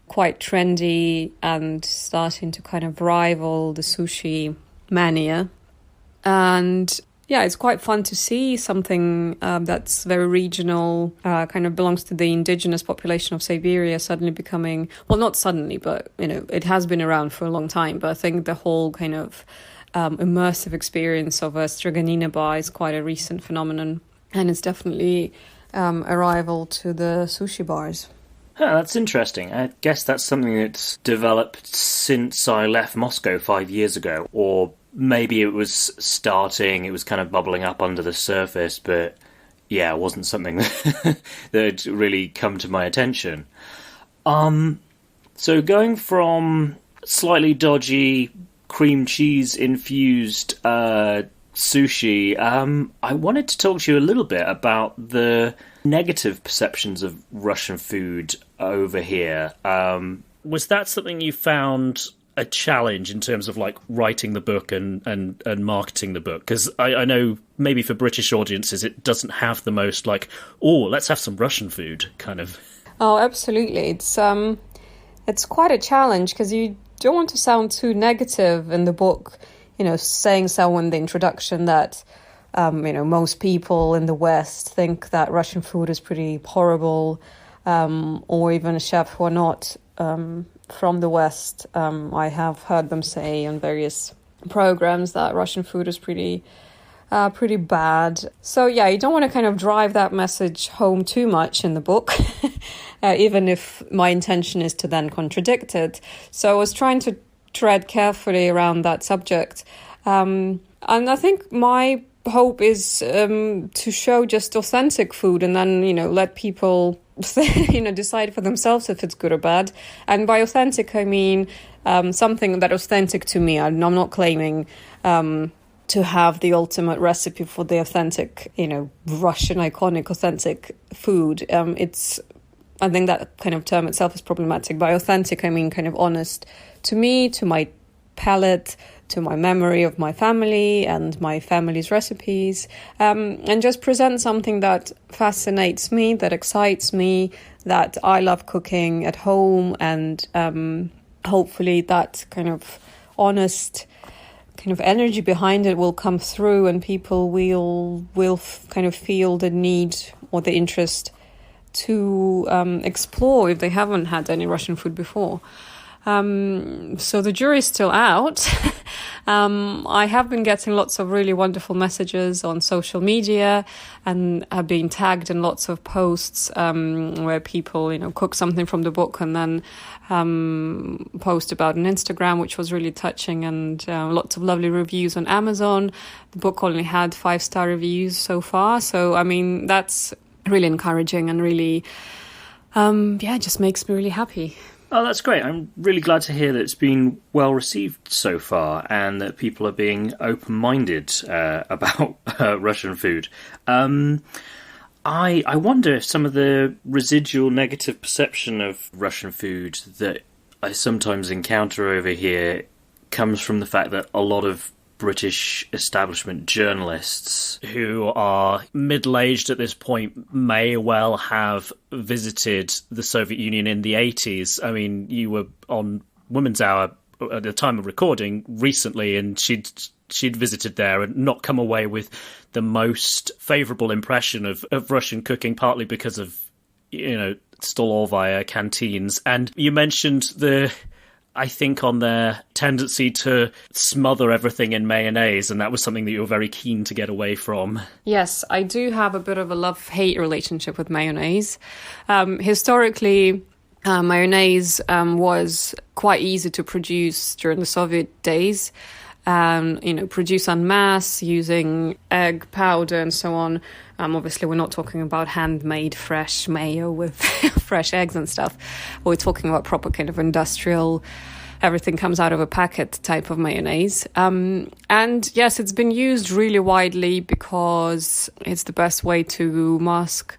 quite trendy and starting to kind of rival the sushi mania. And yeah, it's quite fun to see something that's very regional, kind of belongs to the indigenous population of Siberia suddenly becoming, well, not suddenly, but, it has been around for a long time. But I think the whole kind of immersive experience of a Stroganina bar is quite a recent phenomenon. And it's definitely a rival to the sushi bars. Oh, that's interesting. I guess that's something that's developed since I left Moscow 5 years ago, or maybe it was kind of bubbling up under the surface, but yeah, it wasn't something that had really come to my attention. So going from slightly dodgy cream cheese infused sushi, I wanted to talk to you a little bit about the negative perceptions of Russian food over here. Was that something you found a challenge in terms of writing the book and marketing the book? Because I know maybe for British audiences it doesn't have the most let's have some Russian food kind of. Oh, absolutely. It's quite a challenge because you don't want to sound too negative in the book, saying so in the introduction that most people in the West think that Russian food is pretty horrible, or even chefs who are not from the West. I have heard them say on various programs that Russian food is pretty bad. So yeah, you don't want to kind of drive that message home too much in the book, even if my intention is to then contradict it. So I was trying to tread carefully around that subject. And I think my hope is to show just authentic food, and then, let people, decide for themselves if it's good or bad. And by authentic, I mean something that authentic to me. I'm not claiming to have the ultimate recipe for the authentic, Russian iconic authentic food. I think that kind of term itself is problematic. By authentic, I mean kind of honest to me, to my palate, to my memory of my family and my family's recipes, and just present something that fascinates me, that excites me, that I love cooking at home, and hopefully that kind of honest kind of energy behind it will come through, and people will kind of feel the need or the interest to explore if they haven't had any Russian food before. So the jury's still out. I have been getting lots of really wonderful messages on social media, and have been tagged in lots of posts where people, cook something from the book and then post about on Instagram, which was really touching, and lots of lovely reviews on Amazon. The book only had 5-star reviews so far. So, I mean, that's really encouraging and really, just makes me really happy. Oh, that's great. I'm really glad to hear that it's been well received so far, and that people are being open-minded about Russian food. I wonder if some of the residual negative perception of Russian food that I sometimes encounter over here comes from the fact that a lot of British establishment journalists who are middle-aged at this point may well have visited the Soviet Union in the 80s. I mean, you were on Women's Hour at the time of recording recently, and she'd visited there and not come away with the most favourable impression of Russian cooking, partly because of, Stolovaya canteens. And you mentioned I think on their tendency to smother everything in mayonnaise, and that was something that you were very keen to get away from. Yes, I do have a bit of a love-hate relationship with mayonnaise. Historically, mayonnaise was quite easy to produce during the Soviet days. Produce en masse using egg powder and so on. Obviously, we're not talking about handmade fresh mayo with fresh eggs and stuff. We're talking about proper kind of industrial, everything comes out of a packet type of mayonnaise. And yes, it's been used really widely because it's the best way to mask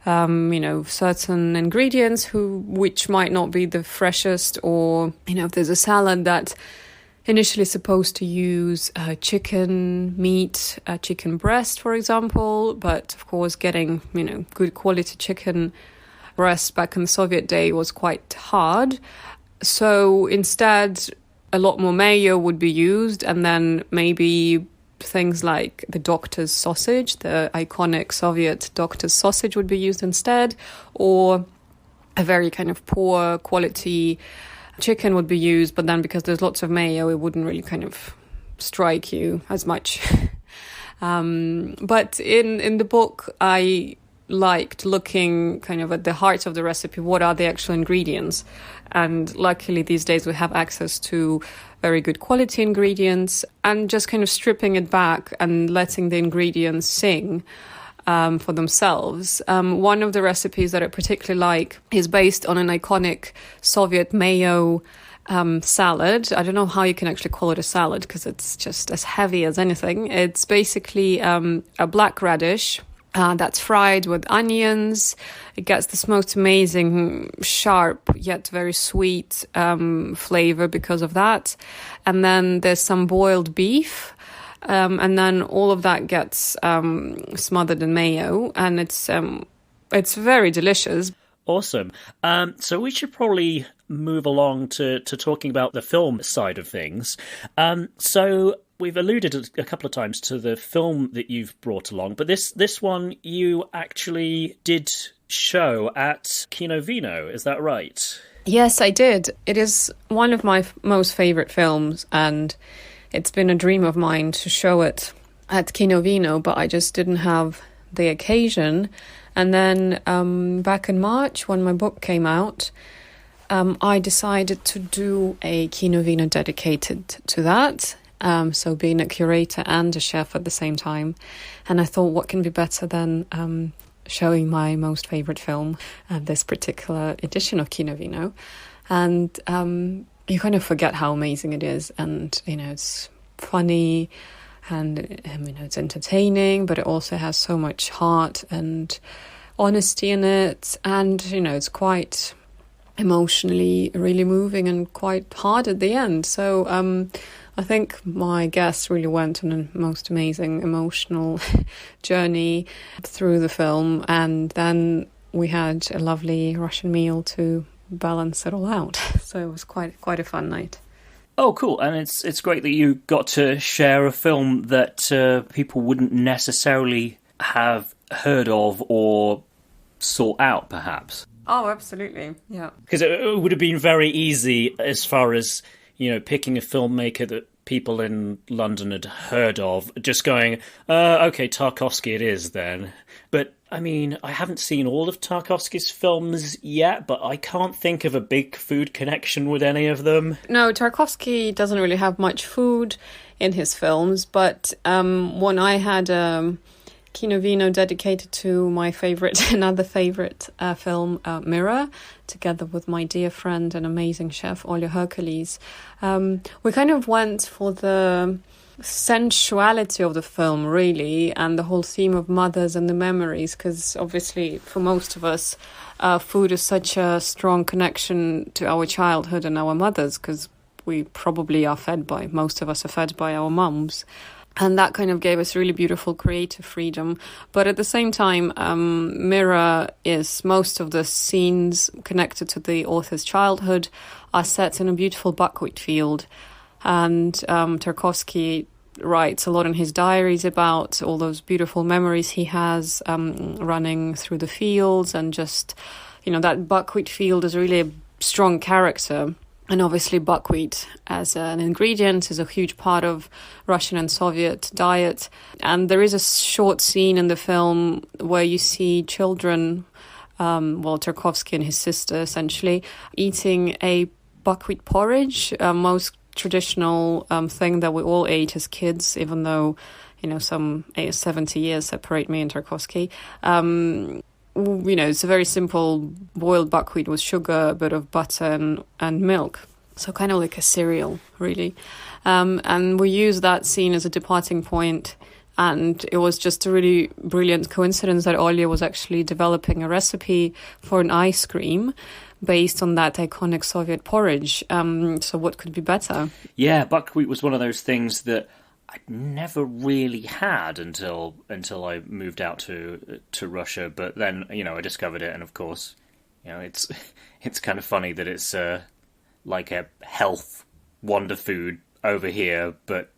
certain ingredients which might not be the freshest, or, if there's a salad that initially supposed to use chicken meat, chicken breast, for example, but of course getting, good quality chicken breast back in the Soviet day was quite hard. So instead, a lot more mayo would be used, and then maybe things like the doctor's sausage, the iconic Soviet doctor's sausage, would be used instead, or a very kind of poor quality chicken would be used, but then because there's lots of mayo, it wouldn't really kind of strike you as much. But in the book, I liked looking kind of at the heart of the recipe. What are the actual ingredients? And luckily these days we have access to very good quality ingredients, and just kind of stripping it back and letting the ingredients sing for themselves. One of the recipes that I particularly like is based on an iconic Soviet mayo salad. I don't know how you can actually call it a salad because it's just as heavy as anything. It's basically a black radish that's fried with onions. It gets this most amazing, sharp, yet very sweet flavor because of that. And then there's some boiled beef. And then all of that gets smothered in mayo, and it's very delicious. Awesome. So we should probably move along to talking about the film side of things. So we've alluded a couple of times to the film that you've brought along, but this one you actually did show at Kino Vino, is that right? Yes, I did. It is one of my most favourite films, and it's been a dream of mine to show it at Kino Vino, but I just didn't have the occasion. And then back in March, when my book came out, I decided to do a Kino Vino dedicated to that. So being a curator and a chef at the same time. And I thought, what can be better than showing my most favourite film, this particular edition of Kino Vino. And you kind of forget how amazing it is. And, it's funny and, it's entertaining, but it also has so much heart and honesty in it. And, it's quite emotionally really moving and quite hard at the end. So I think my guests really went on a most amazing emotional journey through the film, and then we had a lovely Russian meal to balance it all out. So it was quite a fun night. Oh, cool. And it's great that you got to share a film that people wouldn't necessarily have heard of or sought out, perhaps. Oh, absolutely, yeah. Because it would have been very easy as far as, picking a filmmaker that people in London had heard of, just going, okay, Tarkovsky it is then. But, I haven't seen all of Tarkovsky's films yet, but I can't think of a big food connection with any of them. No, Tarkovsky doesn't really have much food in his films, but when I had Kino Vino dedicated to my another favourite film, Mirror, together with my dear friend and amazing chef, Olya Hercules. We kind of went for the sensuality of the film, really, and the whole theme of mothers and the memories, because obviously for most of us, food is such a strong connection to our childhood and our mothers, because we probably most of us are fed by our mums. And that kind of gave us really beautiful creative freedom. But at the same time, Mirror is most of the scenes connected to the author's childhood are set in a beautiful buckwheat field. And Tarkovsky writes a lot in his diaries about all those beautiful memories he has running through the fields. And just, that buckwheat field is really a strong character. And obviously buckwheat as an ingredient is a huge part of Russian and Soviet diet. And there is a short scene in the film where you see children, Tarkovsky and his sister essentially, eating a buckwheat porridge, most traditional thing that we all ate as kids, even though, some 70 years separate me and Tarkovsky. It's a very simple boiled buckwheat with sugar, a bit of butter and milk. So kind of like a cereal, really. And we use that scene as a departing point. And it was just a really brilliant coincidence that Olya was actually developing a recipe for an ice cream based on that iconic Soviet porridge. So what could be better? Yeah, buckwheat was one of those things that I'd never really had until I moved out to Russia. But then, I discovered it, and of course, it's kind of funny that it's like a health wonder food over here, but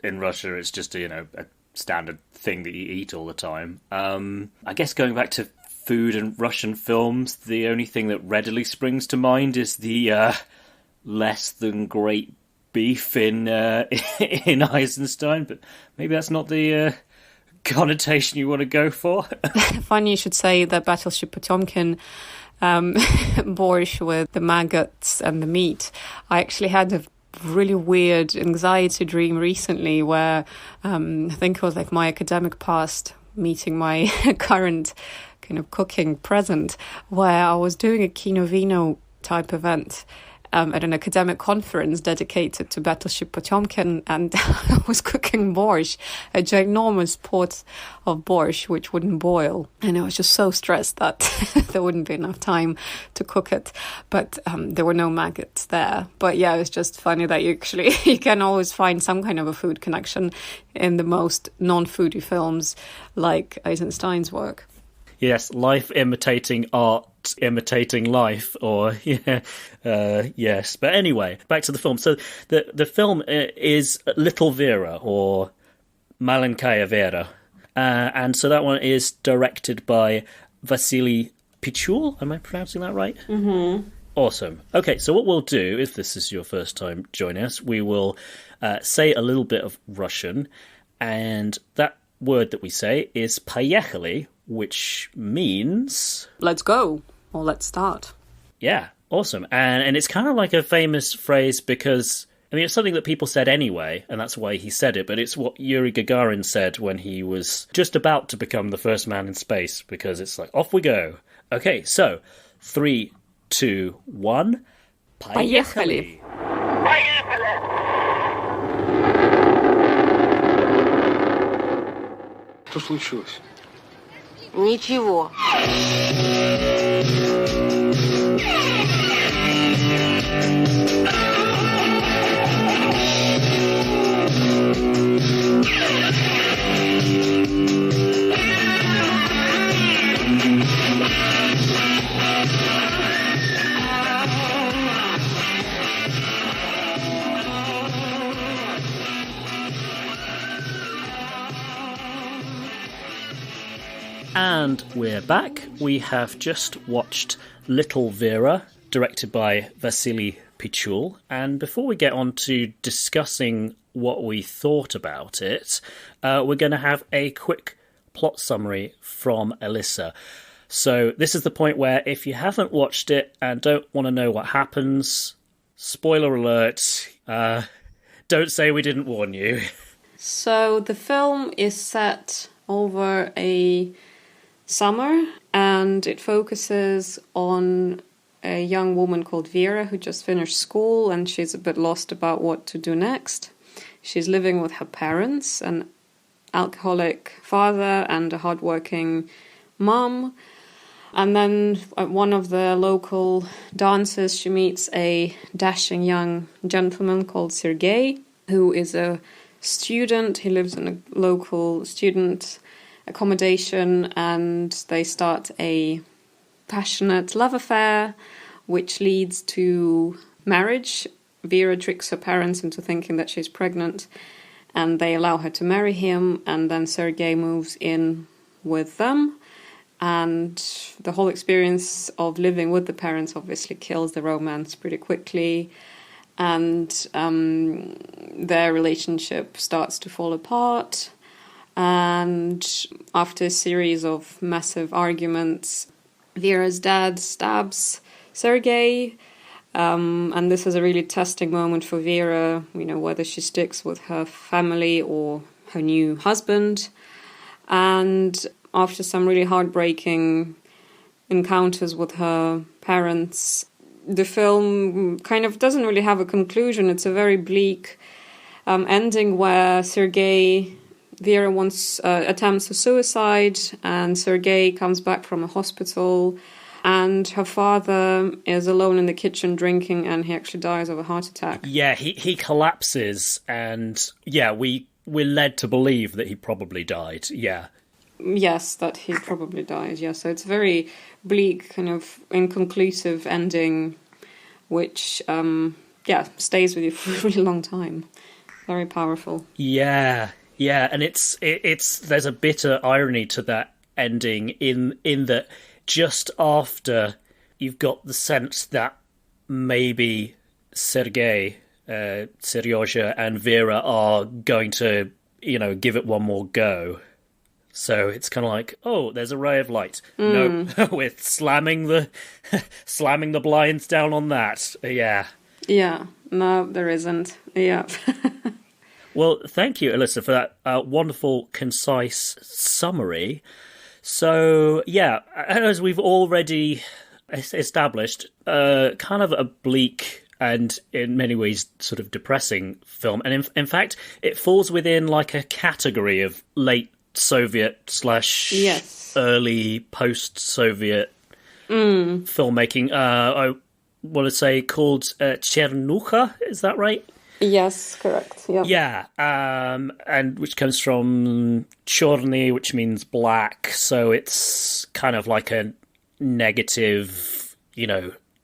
in Russia it's just a standard thing that you eat all the time. I guess going back to food and Russian films, the only thing that readily springs to mind is the less than great beef in Eisenstein, but maybe that's not the connotation you want to go for. Funny you should say that Battleship Potemkin borscht with the maggots and the meat. I actually had a really weird anxiety dream recently where I think it was like my academic past meeting my current kind of cooking present, where I was doing a Kino Vino type event at an academic conference dedicated to Battleship Potemkin, and I was cooking borscht, a ginormous pot of borscht which wouldn't boil, and I was just so stressed that there wouldn't be enough time to cook it, but there were no maggots there. But yeah, it's just funny that you can always find some kind of a food connection in the most non-foodie films like Eisenstein's work. Yes, life imitating art, imitating life, or yes. But anyway, back to the film. So the film is Little Vera, or Malenkaya Vera, and so that one is directed by Vasily Pichul. Am I pronouncing that right? Mm-hmm. Awesome. Okay, so what we'll do, if this is your first time joining us, we will say a little bit of Russian, and that word that we say is "поехали," which means let's go, or let's start. Yeah, awesome. And it's kind of like a famous phrase because I mean, it's something that people said anyway, and that's why he said it, but it's what Yuri Gagarin said when he was just about to become the first man in space, because it's like, off we go. Okay, so, 3, 2, 1... Поехали! Что случилось? Ничего. And we're back. We have just watched Little Vera, directed by Vasily Pichul. And before we get on to discussing what we thought about it, we're going to have a quick plot summary from Alissa. So this is the point where if you haven't watched it and don't want to know what happens, spoiler alert, don't say we didn't warn you. So the film is set over a summer, and it focuses on a young woman called Vera who just finished school, and she's a bit lost about what to do next. She's living with her parents, an alcoholic father and a hardworking mom. And then at one of the local dances, she meets a dashing young gentleman called Sergei, who is a student. He lives in a local student accommodation, and they start a passionate love affair, which leads to marriage. Vera tricks her parents into thinking that she's pregnant, and they allow her to marry him, and then Sergei moves in with them. And the whole experience of living with the parents obviously kills the romance pretty quickly, and their relationship starts to fall apart. And after a series of massive arguments, Vera's dad stabs Sergei. And this is a really testing moment for Vera, whether she sticks with her family or her new husband. And after some really heartbreaking encounters with her parents, the film kind of doesn't really have a conclusion. It's a very bleak ending where Vera attempts a suicide, and Sergei comes back from a hospital, and her father is alone in the kitchen drinking, and he actually dies of a heart attack. Yeah, he collapses, and we're led to believe that he probably died. Yeah. Yes, that he probably died. Yeah, so it's a very bleak, kind of inconclusive ending, which stays with you for a really long time. Very powerful. Yeah. Yeah, and it's there's a bitter irony to that ending in that just after you've got the sense that maybe Sergei, Seryoja and Vera are going to, give it one more go. So it's kind of like, oh, there's a ray of light. No, we're slamming the blinds down on that. Yeah. Yeah, no, there isn't. Yeah. Well, thank you, Alissa, for that wonderful, concise summary. So, as we've already established, kind of a bleak and in many ways sort of depressing film. And in fact, it falls within like a category of late Soviet / early post-Soviet filmmaking. I want to say called Chernucha, is that right? Yes, correct. Yeah. Yeah, and which comes from chorny, which means black. So it's kind of like a negative,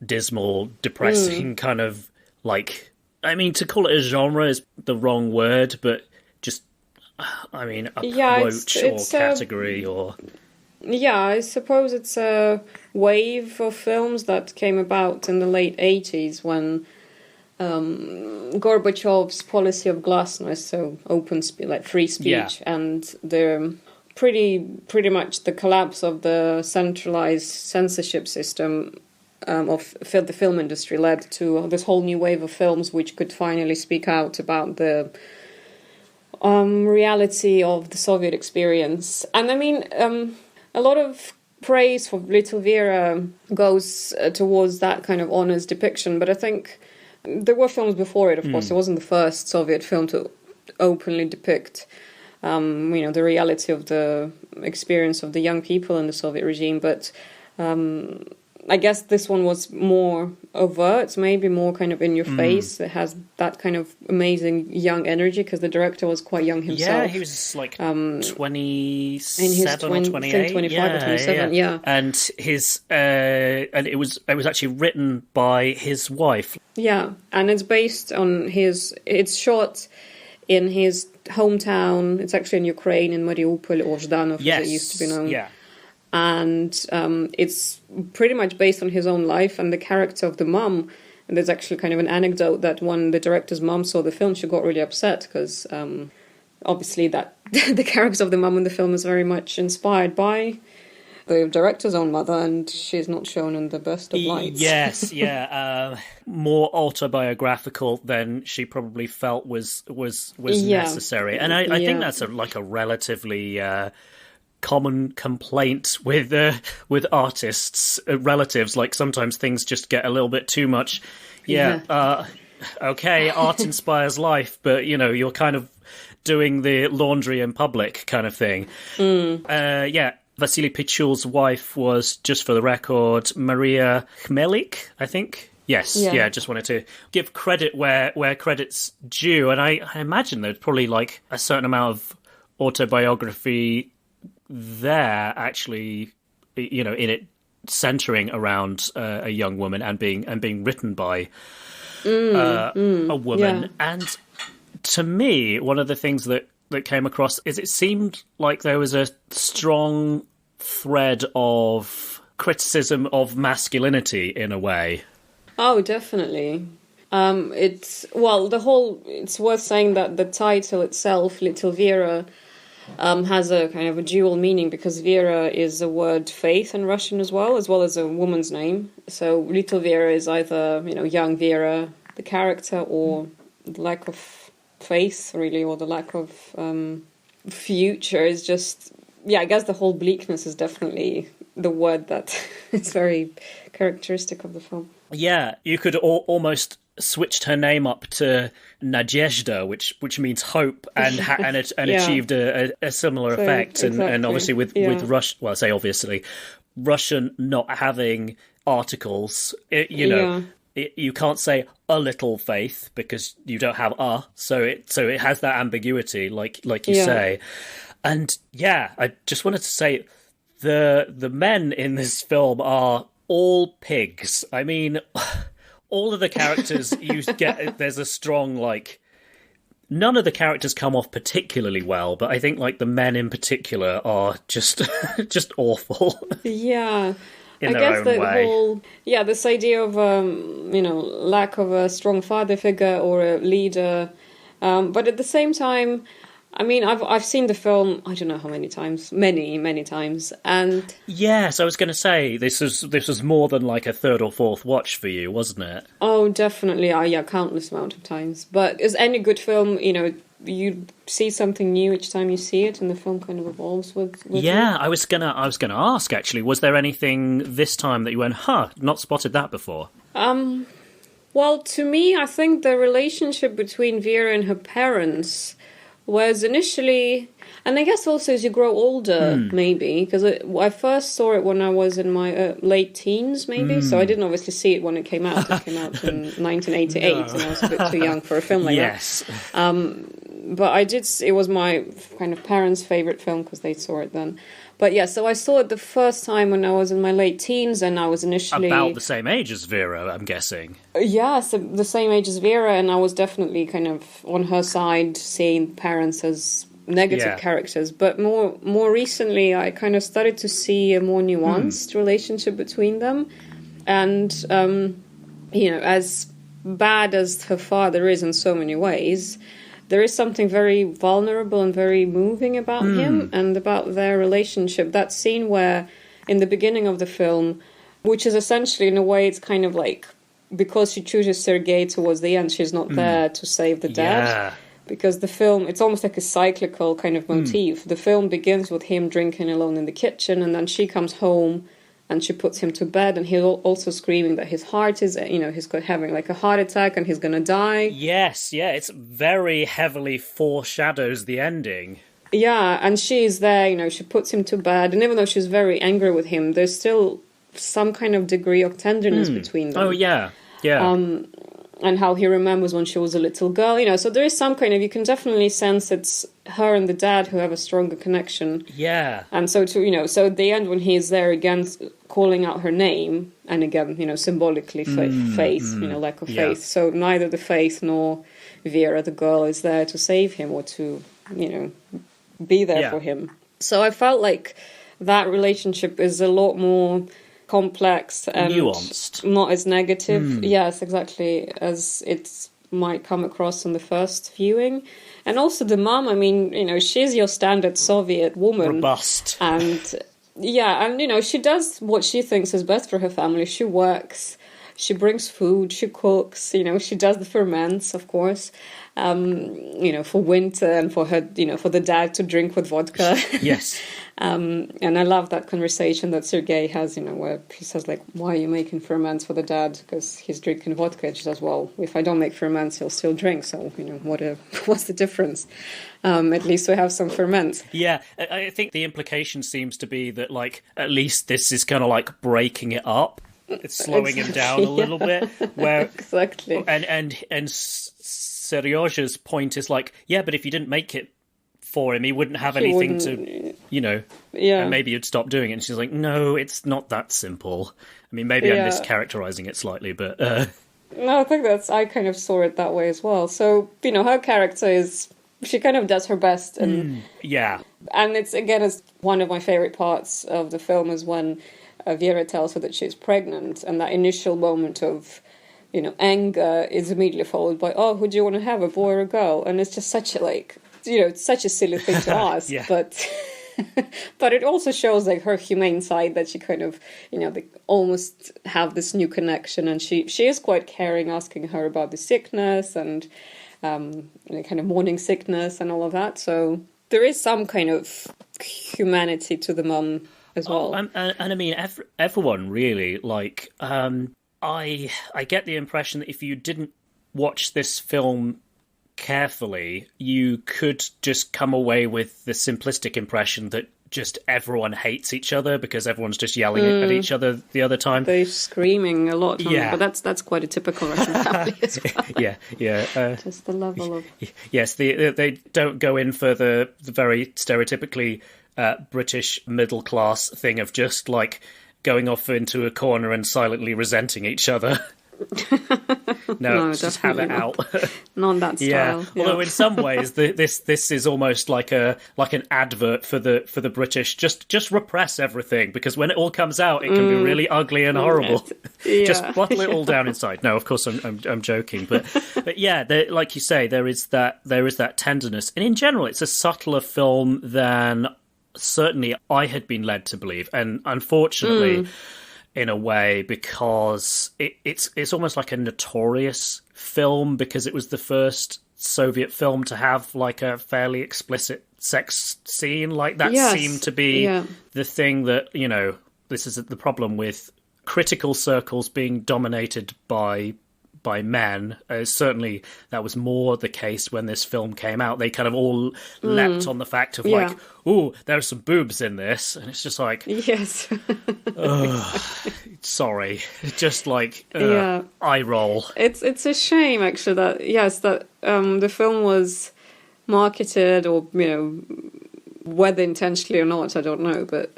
dismal, depressing kind of like. I mean, to call it a genre is the wrong word, but just, approach or category or. Yeah, I suppose it's a wave of films that came about in the late 80s when Gorbachev's policy of glastnost, so open free speech, and the pretty much the collapse of the centralized censorship system the film industry led to this whole new wave of films which could finally speak out about the reality of the Soviet experience. And I mean, a lot of praise for Little Vera goes towards that kind of honest depiction, but I think there were films before it, of course. It wasn't the first Soviet film to openly depict the reality of the experience of the young people in the Soviet regime, but I guess this one was more overt, maybe more kind of in your face. It has that kind of amazing young energy because the director was quite young himself. Yeah, he was like 27 or 28. 25 or 27, yeah. And his and it was actually written by his wife. Yeah, and it's based on it's shot in his hometown. It's actually in Ukraine, in Mariupol, or Zhdanov, as it used to be known. Yeah. And it's pretty much based on his own life and the character of the mum. And there's actually kind of an anecdote that when the director's mum saw the film, she got really upset because obviously that the character of the mum in the film is very much inspired by the director's own mother, and she's not shown in the best of lights. Yes, yeah, more autobiographical than she probably felt was necessary, and I think that's a relatively common complaint with artists' relatives. Like sometimes things just get a little bit too much. Okay, art inspires life, but you're kind of doing the laundry in public kind of thing. Vasily Pichul's wife was, just for the record, Maria Khmelik, I think. Yes, yeah, just wanted to give credit where credit's due. And I imagine there's probably like a certain amount of autobiography there, actually, in it centering around a young woman and being written by a woman. Yeah. And to me, one of the things that came across is it seemed like there was a strong thread of criticism of masculinity in a way. Oh, definitely. It's worth saying that the title itself, Little Vera, has a kind of a dual meaning because Vera is the word faith in Russian as well as a woman's name. So Little Vera is either, young Vera, the character, or the lack of faith, really, or the lack of future is just, I guess the whole bleakness is definitely the word that is very characteristic of the film. Yeah, you could almost switched her name up to Nadezhda, which means hope, and achieved a similar effect. And obviously with Russian, well, I say obviously, Russian not having articles, you can't say a little faith because you don't have a, so it has that ambiguity, like you say. And I just wanted to say the men in this film are all pigs. I mean, all of the characters you get, there's a strong none of the characters come off particularly well, but I think the men in particular are just awful. Yeah. I guess the whole this idea of lack of a strong father figure or a leader, but at the same time, I mean, I've seen the film I don't know how many times, many times, and yes, I was going to say this was more than a third or fourth watch for you, wasn't it? Oh, definitely, countless amount of times. But as any good film, you see something new each time you see it, and the film kind of evolves with yeah, it. I was gonna ask actually, was there anything this time that you went, not spotted that before? Well, to me, I think the relationship between Vera and her parents was initially, and I guess also as you grow older, maybe, because I first saw it when I was in my late teens, maybe, so I didn't obviously see it when it came out. It came out in 1988, and I was a bit too young for a film like that. But I did, it was my kind of parents' favourite film because they saw it then. But so I saw it the first time when I was in my late teens, and I was initially about the same age as Vera, I'm guessing. So the same age as Vera, and I was definitely kind of on her side, seeing parents as negative characters. But more recently, I kind of started to see a more nuanced relationship between them, and as bad as her father is in so many ways, there is something very vulnerable and very moving about him and about their relationship. That scene where, in the beginning of the film, which is essentially, in a way, it's kind of like, because she chooses Sergei towards the end, she's not there to save the dad. Yeah. Because the film, it's almost like a cyclical kind of motif. The film begins with him drinking alone in the kitchen, and then she comes home and she puts him to bed, and he's also screaming that his heart is, he's having like a heart attack and he's going to die. Yes, yeah, it's very heavily foreshadows the ending. Yeah, and she's there, she puts him to bed, and even though she's very angry with him, there's still some kind of degree of tenderness between them. Oh, yeah, yeah. And how he remembers when she was a little girl, so there is some kind of, you can definitely sense it's her and the dad who have a stronger connection. Yeah. And so so at the end when he's there again calling out her name, and again, symbolically faith, lack of faith. So neither the faith nor Vera, the girl, is there to save him or to, be there for him. So I felt like that relationship is a lot more complex and nuanced, not as negative. Yes, exactly, as it might come across on the first viewing. And also the mom, she's your standard Soviet woman, robust, and she does what she thinks is best for her family. She works, she brings food, she cooks, she does the ferments, of course, for winter, and for her, for the dad to drink with vodka. Yes. And I love that conversation that Sergei has, where he says, like, why are you making ferments for the dad? Because he's drinking vodka. And she says, well, if I don't make ferments, he'll still drink. So, what's the difference? At least we have some ferments. Yeah, I think the implication seems to be that, like, at least this is kind of like breaking it up. It's slowing him down a little bit. Where exactly. And Seryoja's point is like, yeah, but if you didn't make it for him, he wouldn't have anything to, and maybe you'd stop doing it. And she's like, no, it's not that simple. I mean, maybe I'm mischaracterizing it slightly, but... No, I think I kind of saw it that way as well. So, her character is, she kind of does her best. And and it's one of my favorite parts of the film is when Vera tells her that she's pregnant, and that initial moment of, anger is immediately followed by, oh, who do you want to have, a boy or a girl? And it's just such a, it's such a silly thing to ask, but but it also shows like her humane side, that she kind of, they almost have this new connection, and she is quite caring, asking her about the sickness and kind of morning sickness and all of that. So there is some kind of humanity to the mum as well. And I mean, everyone really, like, I get the impression that if you didn't watch this film carefully, you could just come away with the simplistic impression that just everyone hates each other because everyone's just yelling at each other the other time. They're screaming a lot, but that's quite a typical Russian family as well. Just the level of... Yes, they don't go in for the very stereotypically British middle-class thing of just, like, going off into a corner and silently resenting each other. No, just have it out. Not that style. Yeah. Although in some ways, this is almost like an advert for the British. Just repress everything, because when it all comes out, it can be really ugly and horrible. Just bottle it all down inside. No, of course I'm joking, but yeah, like you say, there is that tenderness, and in general, it's a subtler film than certainly I had been led to believe, and unfortunately. In a way, because it's almost like a notorious film, because it was the first Soviet film to have like a fairly explicit sex scene. Like that seemed to be the thing that, this is the problem with critical circles being dominated by men. Certainly that was more the case when this film came out. They kind of all leapt on the fact of like, ooh, there's some boobs in this. And it's just like... Yes. Sorry. Just like, eye roll. It's a shame, actually, that the film was marketed, or, whether intentionally or not, I don't know, but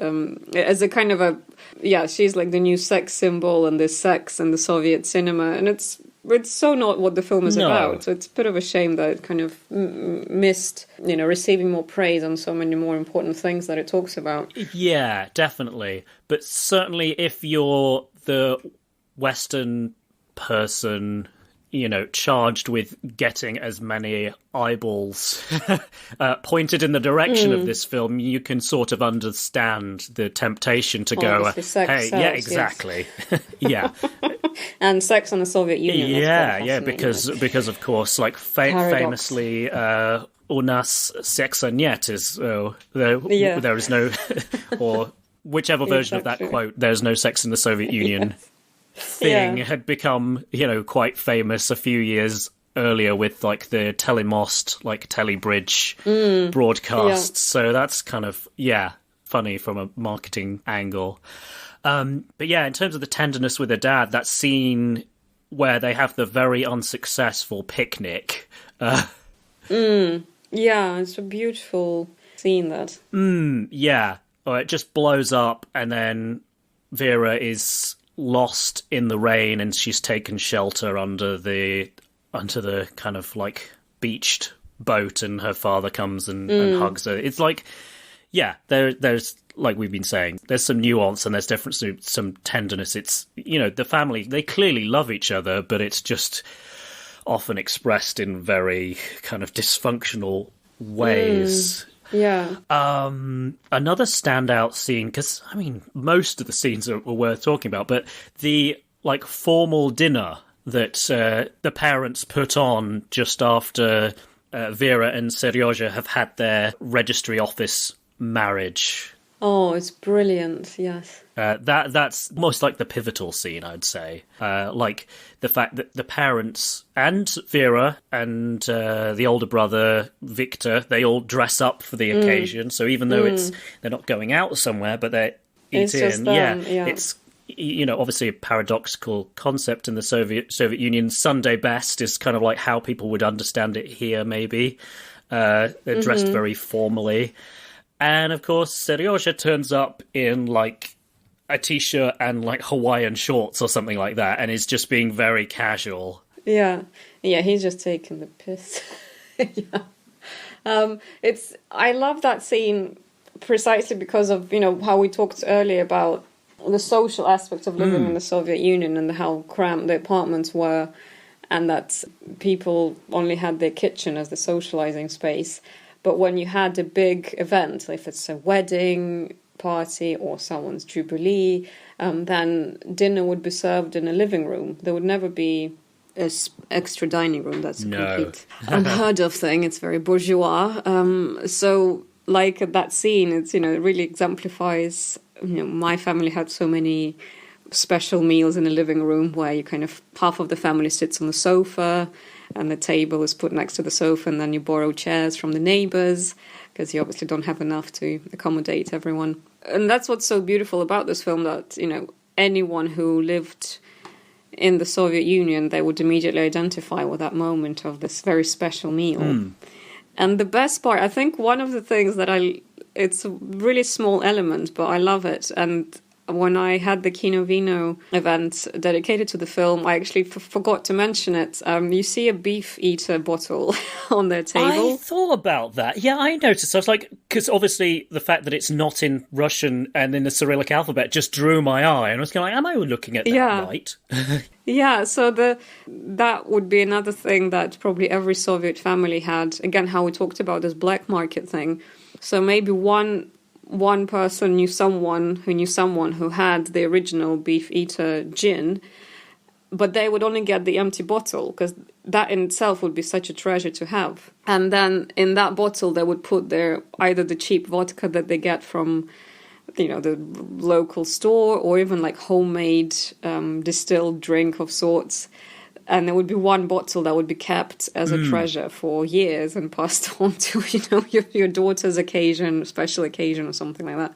as a kind of she's like the new sex symbol, and there's sex in the Soviet cinema, and it's so not what the film is about. So it's a bit of a shame that it kind of missed, receiving more praise on so many more important things that it talks about. Yeah, definitely. But certainly if you're the Western person charged with getting as many eyeballs pointed in the direction of this film, you can sort of understand the temptation to go, hey, sells, yeah, exactly. Yeah. And sex on the Soviet Union. Yeah, because of course, like famously, u nas seksa нет is, there is no, or whichever version of that quote, there's no sex in the Soviet Union. Thing had become, quite famous a few years earlier with like the Telemost, like Telebridge broadcasts. So that's kind of, funny from a marketing angle. But yeah, in terms of the tenderness with her dad, that scene where they have the very unsuccessful picnic. Yeah, it's a beautiful scene, that. Yeah. Or it just blows up and then Vera is lost in the rain and she's taken shelter under the kind of like beached boat, and her father comes and hugs her. It's like, there's like we've been saying, there's some nuance and there's definitely some tenderness. It's, the family, they clearly love each other, but it's just often expressed in very kind of dysfunctional ways. Yeah. Another standout scene, because most of the scenes are worth talking about, but the like formal dinner that the parents put on just after Vera and Seryozha have had their registry office marriage. Oh, it's brilliant. Yes. That's most like the pivotal scene, I'd say. Like the fact that the parents and Vera and the older brother Victor, they all dress up for the occasion. So even though they're not going out somewhere, but they're eating. It's obviously a paradoxical concept in the Soviet Union. Sunday best is kind of like how people would understand it here. Maybe they're dressed very formally. And, of course, Seryozha turns up in, like, a T-shirt and, like, Hawaiian shorts or something like that, and is just being very casual. Yeah, he's just taking the piss. I love that scene precisely because of, how we talked earlier about the social aspects of living in the Soviet Union and how cramped the apartments were, and that people only had their kitchen as the socializing space. But when you had a big event, if it's a wedding party or someone's jubilee, then dinner would be served in a living room. There would never be an extra dining room. That's a complete unheard of thing. It's very bourgeois. So, like that scene, it's it really exemplifies. My family had so many special meals in a living room where you kind of half of the family sits on the sofa. And the table is put next to the sofa, and then you borrow chairs from the neighbours because you obviously don't have enough to accommodate everyone. And that's what's so beautiful about this film, that, anyone who lived in the Soviet Union, they would immediately identify with that moment of this very special meal. And the best part, I think one of the things that it's a really small element, but I love it. And when I had the Kino Vino event dedicated to the film, I actually forgot to mention it. You see a beef eater bottle on their table. I thought about that. Yeah, I noticed. I was like, because obviously the fact that it's not in Russian and in the Cyrillic alphabet just drew my eye. And I was kind of like, am I looking at that right? Yeah, so that would be another thing that probably every Soviet family had. Again, how we talked about this black market thing. So maybe one person knew someone who had the original beef eater gin, but they would only get the empty bottle because that in itself would be such a treasure to have. And then in that bottle they would put either the cheap vodka that they get from the local store, or even like homemade distilled drink of sorts. And there would be one bottle that would be kept as a treasure for years and passed on to, your daughter's occasion, special occasion or something like that.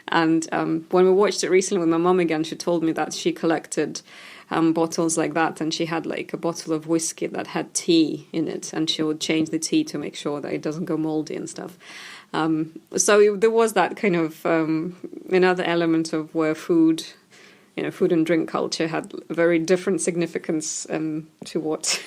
And when we watched it recently with my mum again, she told me that she collected bottles like that, and she had like a bottle of whiskey that had tea in it, and she would change the tea to make sure that it doesn't go moldy and stuff. So there was that kind of another element of where food and drink culture had a very different significance to what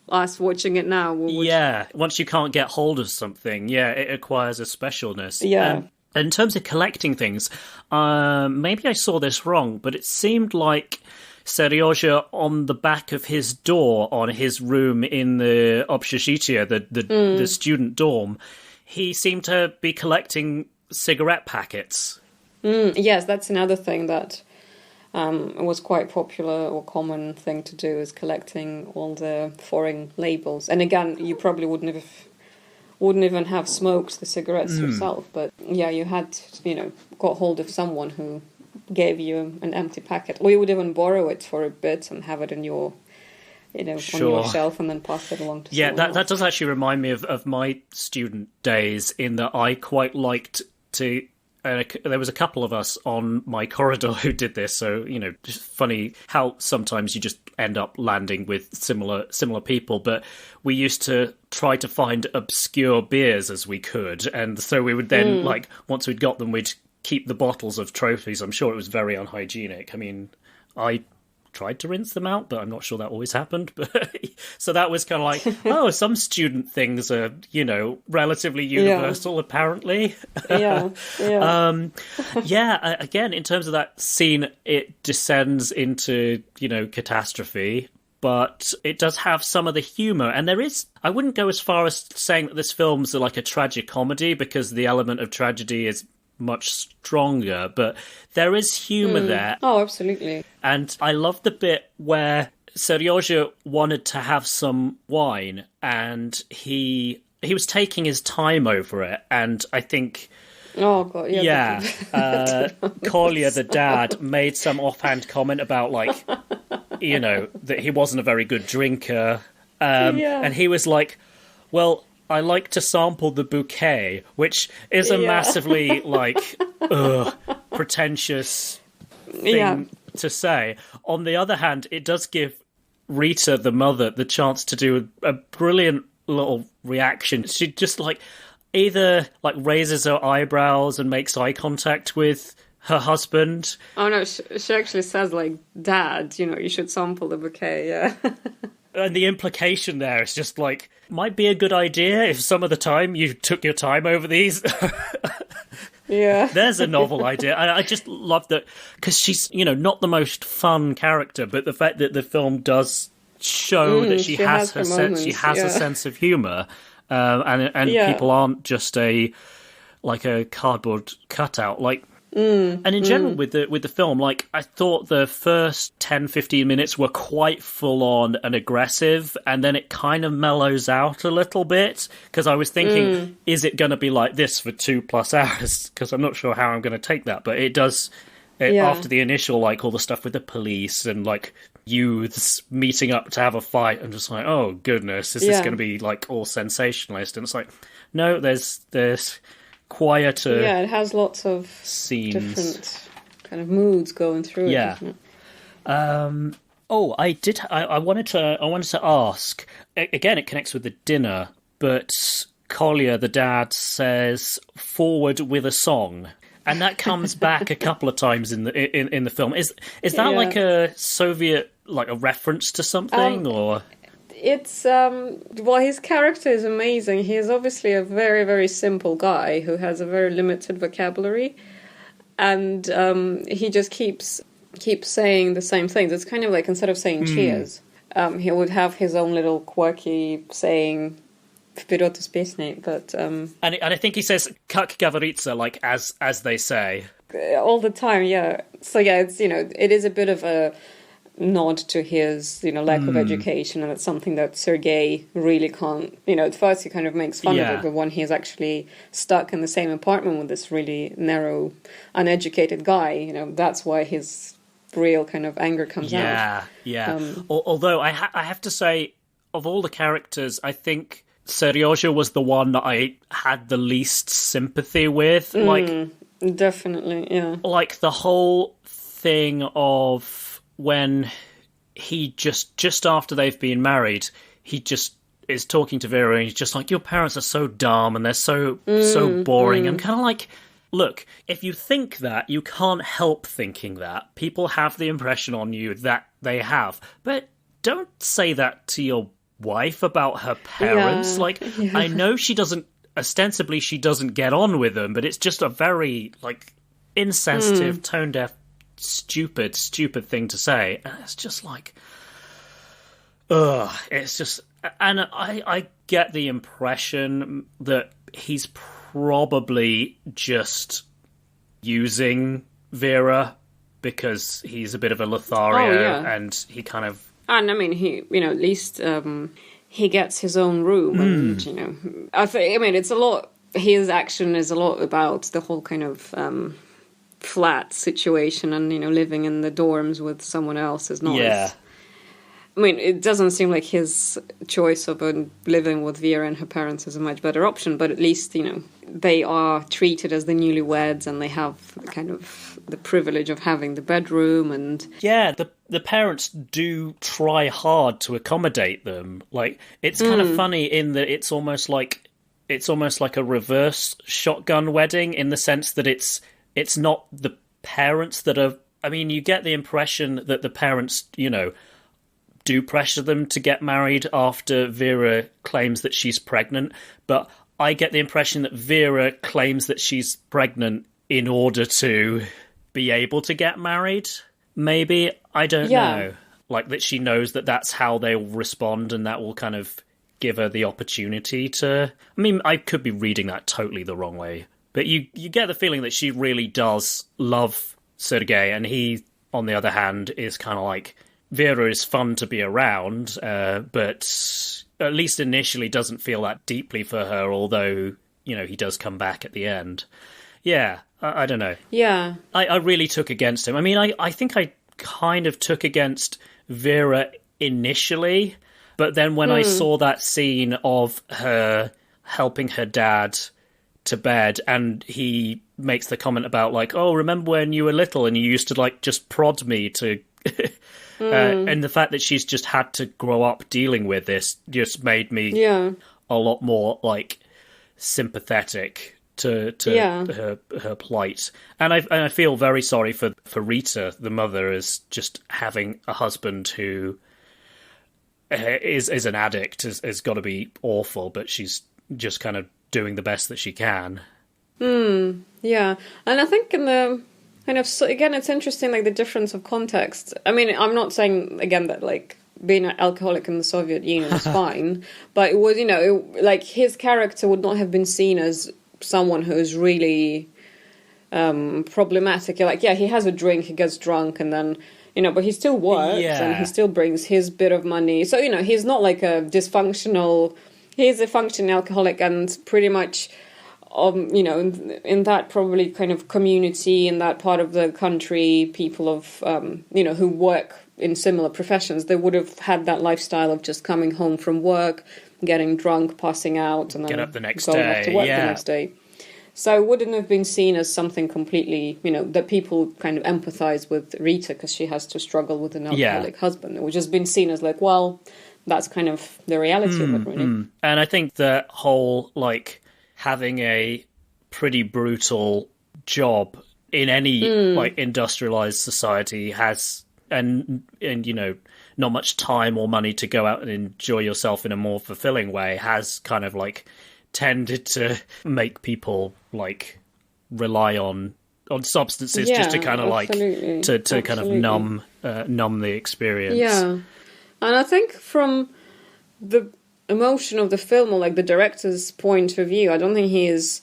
us watching it now. Yeah, once you can't get hold of something, it acquires a specialness. Yeah. In terms of collecting things, maybe I saw this wrong, but it seemed like Seryozha on the back of his door on his room in the общежитие, the student dorm, he seemed to be collecting cigarette packets. Yes, that's another thing that was quite popular or common thing to do, is collecting all the foreign labels. And again, you probably wouldn't even have smoked the cigarettes yourself, but yeah, you had, got hold of someone who gave you an empty packet, or you would even borrow it for a bit and have it in your, on your shelf, and then pass it along to someone else. That does actually remind me of my student days, in that I quite liked to. There was a couple of us on my corridor who did this, so, just funny how sometimes you just end up landing with similar people, but we used to try to find obscure beers as we could, and so we would then, once we'd got them, we'd keep the bottles of trophies. I'm sure it was very unhygienic. I mean, I tried to rinse them out, but I'm not sure that always happened. But so that was kind of like, some student things are, relatively universal, apparently. Yeah. Again, in terms of that scene, it descends into, catastrophe, but it does have some of the humour. And there is, I wouldn't go as far as saying that this film's like a tragic comedy, because the element of tragedy is much stronger, but there is humour there. Oh, absolutely. And I love the bit where Seryozha wanted to have some wine, and he was taking his time over it, and I think... Oh, God, yeah. Kolya, the dad, made some offhand comment about, that he wasn't a very good drinker, and he was like, well... I like to sample the bouquet, which is a massively, pretentious thing to say. On the other hand, it does give Rita, the mother, the chance to do a brilliant little reaction. She just, either, raises her eyebrows and makes eye contact with her husband. Oh, no, she actually says, Dad, you should sample the bouquet, yeah. And the implication there is just might be a good idea if some of the time you took your time over these. Yeah. There's a novel idea. And I just love that, because she's, not the most fun character, but the fact that the film does show that she has a sense of humour, and people aren't just a cardboard cutout. And in general, with the film, I thought the first 10-15 minutes were quite full on and aggressive, and then it kind of mellows out a little bit, because I was thinking, is it going to be like this for 2+ hours? Because I'm not sure how I'm going to take that, but it does. After the initial, all the stuff with the police and youths meeting up to have a fight, I'm just like, oh goodness, is this going to be all sensationalist? And it's no, there's quieter. Yeah, it has lots of scenes, different kind of moods going through it, doesn't it? I wanted to ask again. It connects with the dinner, but Kolya, the dad, says "forward with a song," and that comes back a couple of times in the film. Is that like a Soviet, a reference to something, or? It's, his character is amazing. He is obviously a very, very simple guy who has a very limited vocabulary, and he just keeps saying the same things. It's kind of like, instead of saying cheers, he would have his own little quirky saying, "Вперед из песни," but... And I think he says, "Как говорится," as they say. All the time, yeah. So, yeah, it's, it is a bit of a nod to his, lack of education, and it's something that Sergei really can't, at first he kind of makes fun of it, but when he's actually stuck in the same apartment with this really narrow, uneducated guy, that's why his real kind of anger comes out. Although I have to say, of all the characters, I think Seryozha was the one that I had the least sympathy with. Definitely, yeah. The whole thing of when he just after they've been married, he just is talking to Vera, and he's just like, your parents are so dumb and they're so boring. I'm kind of look, if you think that, you can't help thinking that. People have the impression on you that they have, but don't say that to your wife about her parents. I know she doesn't get on with them, but it's just a very insensitive, tone deaf stupid thing to say. And it's just like, ugh, it's just... And I get the impression that he's probably just using Vera because he's a bit of a Lothario, and he kind of... And I mean, he, at least he gets his own room, and, it's a lot... His action is a lot about the whole kind of flat situation, and, living in the dorms with someone else is not as... I mean, it doesn't seem like his choice of living with Vera and her parents is a much better option, but at least, they are treated as the newlyweds, and they have kind of the privilege of having the bedroom, and... Yeah, the parents do try hard to accommodate them. Like, it's kind of funny in that it's almost like a reverse shotgun wedding, in the sense that it's not the parents that are... I mean, you get the impression that the parents, do pressure them to get married after Vera claims that she's pregnant, but I get the impression that Vera claims that she's pregnant in order to be able to get married. Maybe, I don't know. Like, that she knows that that's how they'll respond, and that will kind of give her the opportunity to... I mean, I could be reading that totally the wrong way, but you get the feeling that she really does love Sergei, and he, on the other hand, is kind of like... Vera is fun to be around, but at least initially doesn't feel that deeply for her, although, he does come back at the end. Yeah, I don't know. Yeah. I really took against him. I mean, I think I kind of took against Vera initially, but then when I saw that scene of her helping her dad to bed, and he makes the comment about, like, oh, remember when you were little and you used to, like, just prod me to... and the fact that she's just had to grow up dealing with this just made me a lot more, like, sympathetic to her plight. And I feel very sorry for Rita, the mother, as just having a husband who is an addict has got to be awful, but she's just kind of doing the best that she can. Yeah, and I think in the... kind of, so again, it's interesting, like, the difference of context. I mean, I'm not saying, again, that, like, being an alcoholic in the Soviet Union is fine, but it was, like, his character would not have been seen as someone who's really problematic. You're like, yeah, he has a drink, he gets drunk, and then, but he still works, and he still brings his bit of money. So, he's not, like, a dysfunctional... He's a functioning alcoholic, and pretty much... in that probably kind of community, in that part of the country, people of, who work in similar professions, they would have had that lifestyle of just coming home from work, getting drunk, passing out, and then get up the next going day. off to work the next day. So it wouldn't have been seen as something completely, that people kind of empathize with Rita because she has to struggle with an alcoholic husband. It would just been seen as like, well, that's kind of the reality of it, really. And I think the whole, like... having a pretty brutal job in any like industrialized society has and not much time or money to go out and enjoy yourself in a more fulfilling way has kind of like tended to make people like rely on substances just to kind of like to kind of numb the experience. Yeah. And I think from the emotion of the film, or like the director's point of view, I don't think he is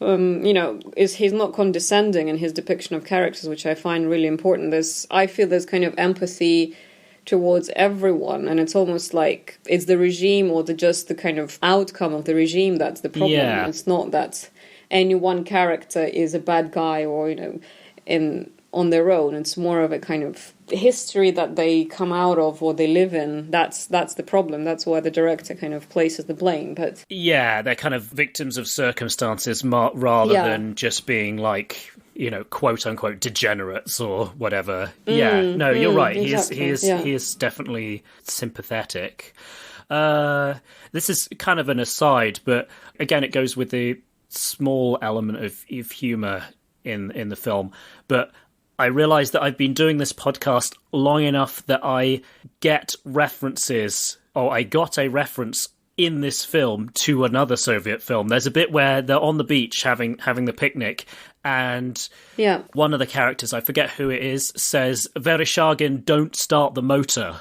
he's not condescending in his depiction of characters, which I find really important. I feel there's kind of empathy towards everyone, and it's almost like it's the regime or just the kind of outcome of the regime that's the problem. Yeah. It's not that any one character is a bad guy or on their own. It's more of a kind of history that they come out of or they live in. That's the problem. That's why the director kind of places the blame. But yeah, they're kind of victims of circumstances rather than just being like, quote unquote degenerates or whatever. You're right. Exactly. He is definitely sympathetic. This is kind of an aside, but again, it goes with the small element of humor in the film. But I realised that I've been doing this podcast long enough that I get references, or I got a reference in this film to another Soviet film. There's a bit where they're on the beach having the picnic, and one of the characters, I forget who it is, says, "Vereshchagin, don't start the motor,"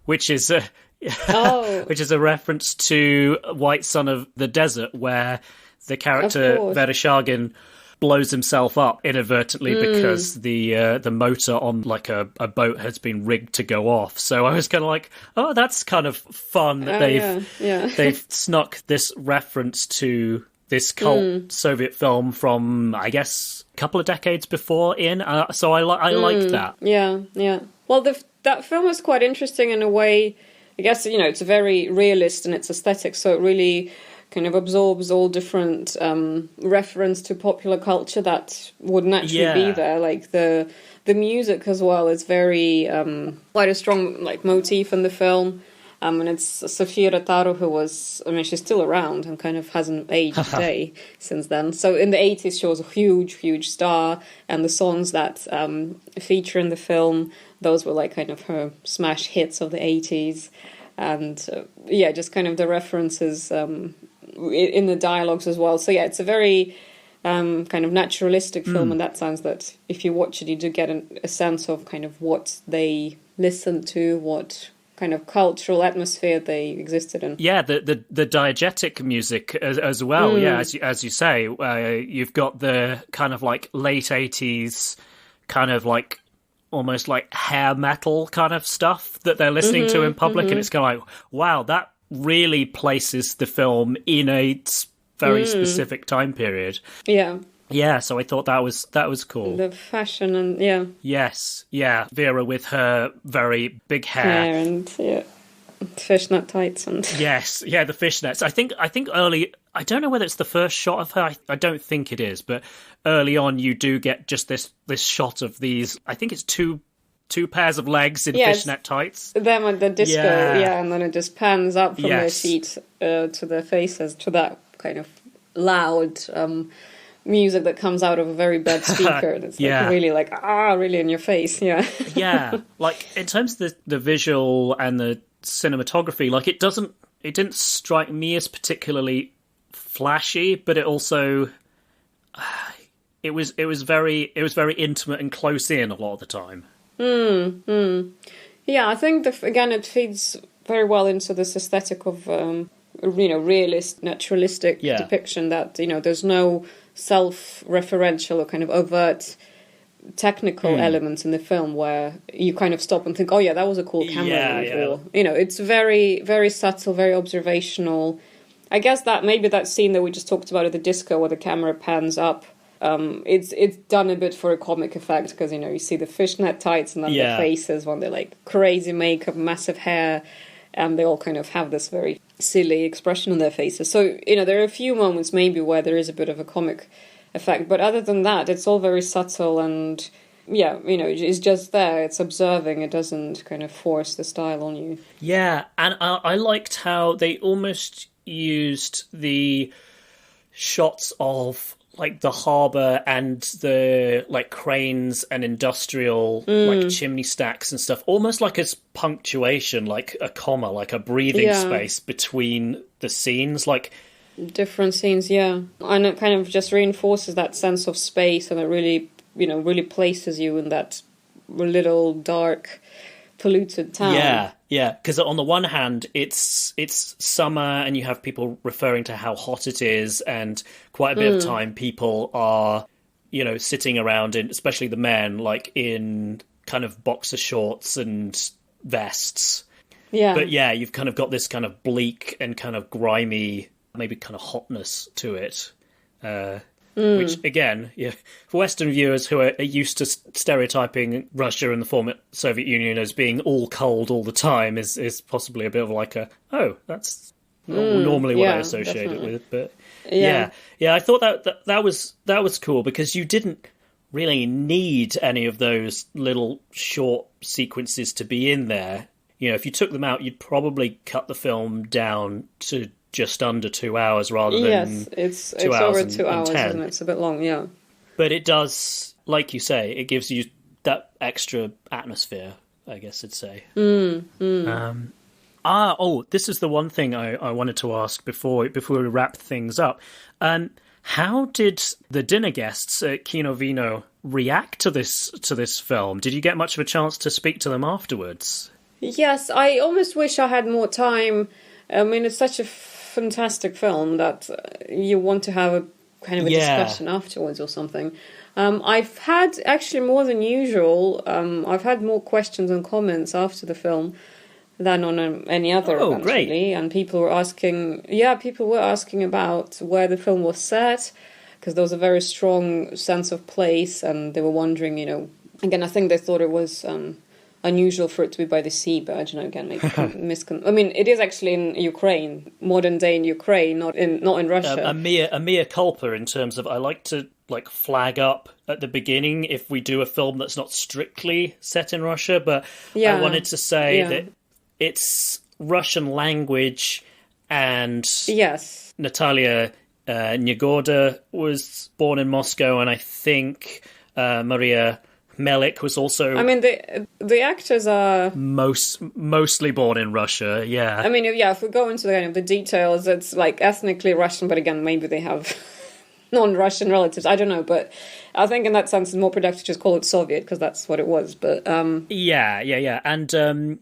which is which is a reference to White Son of the Desert, where the character Vereshchagin blows himself up inadvertently because the motor on like a boat has been rigged to go off. So I was kind of like, oh, that's kind of fun that they've snuck this reference to this cult Soviet film from, I guess, a couple of decades before in. So I liked that. Yeah. Well, that film is quite interesting in a way. I guess, it's very realist in its aesthetic, so it really kind of absorbs all different reference to popular culture that would naturally be there. Like the music as well is very quite a strong like motif in the film. And it's Sofia Rotaro, who was, she's still around and kind of hasn't aged a day since then. So in the 80s, she was a huge star. And the songs that feature in the film, those were like kind of her smash hits of the 80s. And just kind of the references in the dialogues as well. So it's a very kind of naturalistic film in that sense, that if you watch it, you do get a sense of kind of what they listened to, what kind of cultural atmosphere they existed in. Yeah, the diegetic music as well. Yeah, as you say, you've got the kind of like late 80s kind of like almost like hair metal kind of stuff that they're listening to in public, and it's kind of like, wow, that really places the film in a very specific time period. Yeah, so I thought that was cool. The fashion and Yes, Vera with her very big hair and fishnet tights and the fishnets. I think early, I don't know whether it's the first shot of her. I don't think it is, but early on you do get just this shot of these. I think it's two pairs of legs in fishnet tights. Them at the disco, and then it just pans up from their feet to their faces to that kind of loud music that comes out of a very bad speaker. And it's like really like, really in your face. Yeah, like in terms of the visual and the cinematography, like it didn't strike me as particularly flashy, but it also it was very intimate and close in a lot of the time. Yeah, I think again it feeds very well into this aesthetic of realist, naturalistic depiction, that there's no self-referential or kind of overt technical elements in the film where you kind of stop and think, oh yeah, that was a cool camera move. Or, it's very, very subtle, very observational. I guess that maybe that scene that we just talked about at the disco where the camera pans up, it's done a bit for a comic effect, because you see the fishnet tights and then the faces when they're like crazy makeup, massive hair, and they all kind of have this very silly expression on their faces. So, there are a few moments maybe where there is a bit of a comic effect, but other than that, it's all very subtle and, it's just there, it's observing, it doesn't kind of force the style on you. Yeah, and I liked how they almost used the shots of like the harbour and the like cranes and industrial like chimney stacks and stuff, almost like as punctuation, like a comma, like a breathing space between the scenes, like different scenes. And it kind of just reinforces that sense of space, and it really really places you in that little dark polluted town. Because on the one hand, it's summer and you have people referring to how hot it is, and quite a bit of time people are, sitting around in, especially the men, like in kind of boxer shorts and vests. Yeah. But you've kind of got this kind of bleak and kind of grimy, maybe kind of hotness to it. Which, again, for Western viewers who are used to stereotyping Russia and the former Soviet Union as being all cold all the time is possibly a bit of like that's not normally what I associate it with. But I thought that was cool, because you didn't really need any of those little short sequences to be in there. If you took them out, you'd probably cut the film down to just under 2 hours rather than it's 2 hours over 2 hours, and it's a bit long. But it does, like you say, it gives you that extra atmosphere, I guess I'd say. This is the one thing I wanted to ask before we wrap things up. How did the dinner guests at Kino Vino react to this film? Did you get much of a chance to speak to them afterwards? Yes, I almost wish I had more time. I mean, it's such a fantastic film that you want to have a kind of a discussion afterwards or something. I've had actually more than usual. I've had more questions and comments after the film than on any other event, great. Really. And people were asking about where the film was set, because there was a very strong sense of place, and they were wondering, again, I think they thought it was unusual for it to be by the sea, but I don't know, again, maybe I mean, it is actually in Ukraine, modern day in Ukraine, not in Russia. A mea culpa in terms of, I like to flag up at the beginning if we do a film that's not strictly set in Russia, but I wanted to say that it's Russian language, and Natalia Nyagoda was born in Moscow, and I think Maria Melik was also... I mean, the actors are... mostly born in Russia, yeah. I mean, if we go into the details, it's like ethnically Russian, but again, maybe they have non-Russian relatives. I don't know, but I think in that sense it's more productive to just call it Soviet, because that's what it was. But yeah. And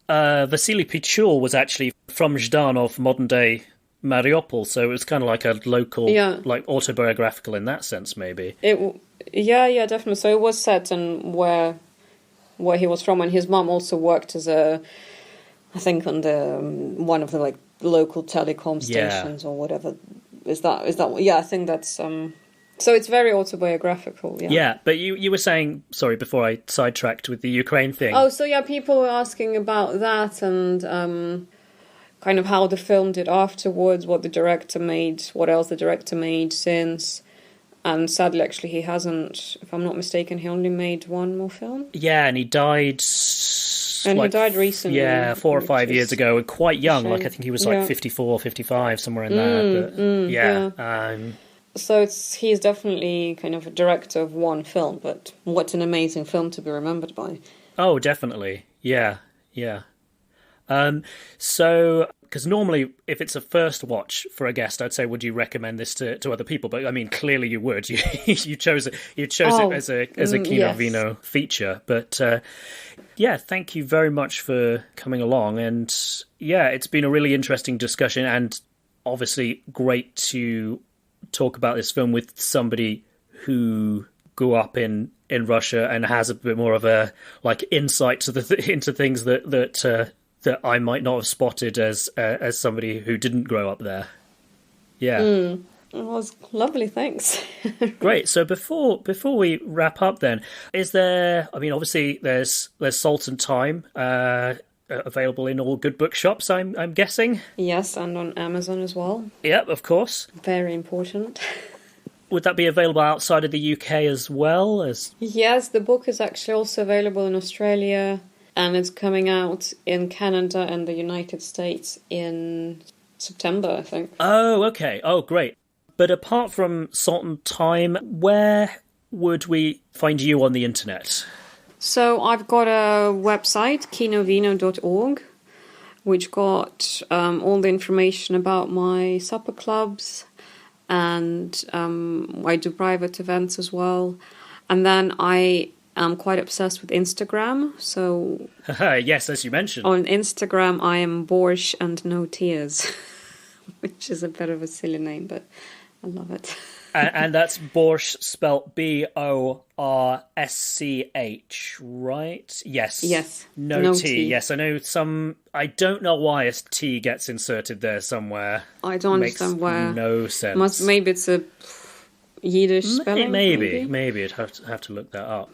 Vasily Pichul was actually from Zhdanov, modern-day Mariupol, so it was kind of like a local, like autobiographical in that sense, maybe. Yeah, definitely. So it was set in where he was from, and his mom also worked as I think on the one of the like local telecom stations or whatever. Is that? Yeah, I think that's. So it's very autobiographical. Yeah. Yeah, but you were saying, sorry, before I sidetracked with the Ukraine thing. Oh, so people were asking about that, and kind of how the film did afterwards, what else the director made since. And sadly, actually, he hasn't, if I'm not mistaken, he only made one more film. Yeah, and he died... And he died recently. Yeah, 4 or 5 years ago, and quite young. Like, I think he was 54, 55, somewhere in there. But, so he's definitely kind of a director of one film, but what an amazing film to be remembered by. Oh, definitely. Yeah. So, because normally, if it's a first watch for a guest, I'd say, would you recommend this to other people? But I mean, clearly you would. You chose it. You chose it as a Kino Vino feature. But thank you very much for coming along. And it's been a really interesting discussion, and obviously great to talk about this film with somebody who grew up in Russia and has a bit more of a insight to into things that I might not have spotted as somebody who didn't grow up there. Yeah. It was lovely, thanks. Great. So before we wrap up then, is there, I mean, obviously there's Salt and Thyme available in all good bookshops, I'm guessing? Yes, and on Amazon as well. Yep, of course. Very important. Would that be available outside of the UK as well? Yes, the book is actually also available in Australia, and it's coming out in Canada and the United States in September, I think. Oh, okay. Oh, great. But apart from Salt and Thyme, where would we find you on the internet? So I've got a website, kinovino.org, which got all the information about my supper clubs, and I do private events as well. And then I'm quite obsessed with Instagram, so... Yes, as you mentioned. On Instagram, I am Borscht and No Tears, which is a bit of a silly name, but I love it. and that's Borscht spelt B-O-R-S-C-H, right? Yes. Yes. No T. Yes, I know some... I don't know why a T gets inserted there somewhere. I don't understand why. Makes no sense. Maybe it's a Yiddish spelling? Maybe. I'd have to look that up.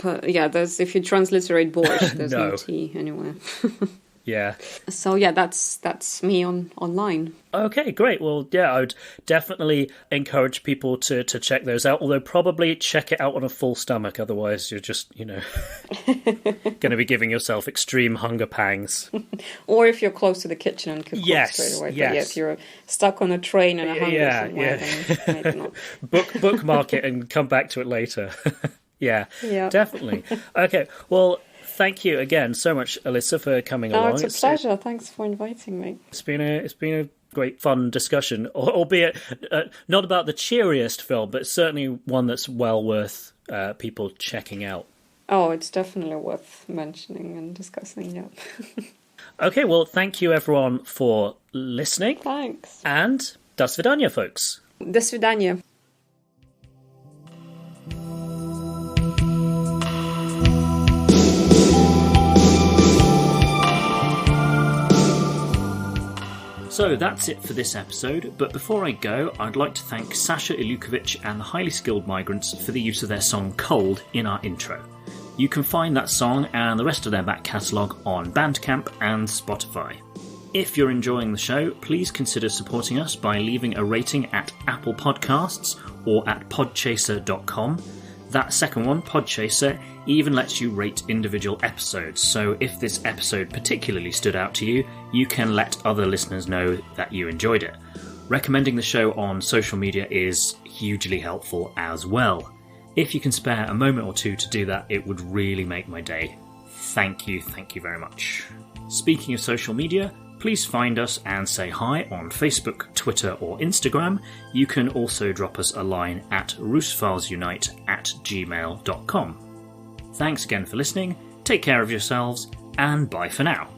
But yeah, if you transliterate Borscht, there's no T anywhere. Yeah. So yeah, that's me online. Okay, great. Well, yeah, I would definitely encourage people to check those out, although probably check it out on a full stomach, otherwise you're just, going to be giving yourself extreme hunger pangs. Or if you're close to the kitchen and could cook straight away. Yes. But yeah, if you're stuck on a train and a hungry somewhere, then maybe not. Bookmark it and come back to it later. Yeah, definitely. Okay, well, thank you again so much, Alissa, for coming along. It's a pleasure. Thanks for inviting me. It's been a great, fun discussion, albeit not about the cheeriest film, but certainly one that's well worth people checking out. Oh, it's definitely worth mentioning and discussing, yeah. Okay, well, thank you everyone for listening. Thanks. And до свидания, folks. До свидания. So that's it for this episode, but before I go, I'd like to thank Sasha Ilukovic and the Highly Skilled Migrants for the use of their song Cold in our intro. You can find that song and the rest of their back catalogue on Bandcamp and Spotify. If you're enjoying the show, please consider supporting us by leaving a rating at Apple Podcasts or at podchaser.com. That second one, Podchaser, even lets you rate individual episodes, so if this episode particularly stood out to you, you can let other listeners know that you enjoyed it. Recommending the show on social media is hugely helpful as well. If you can spare a moment or two to do that, it would really make my day. Thank you very much. Speaking of social media, please find us and say hi on Facebook, Twitter or Instagram. You can also drop us a line at russophilesunite@gmail.com. Thanks again for listening, take care of yourselves, and bye for now.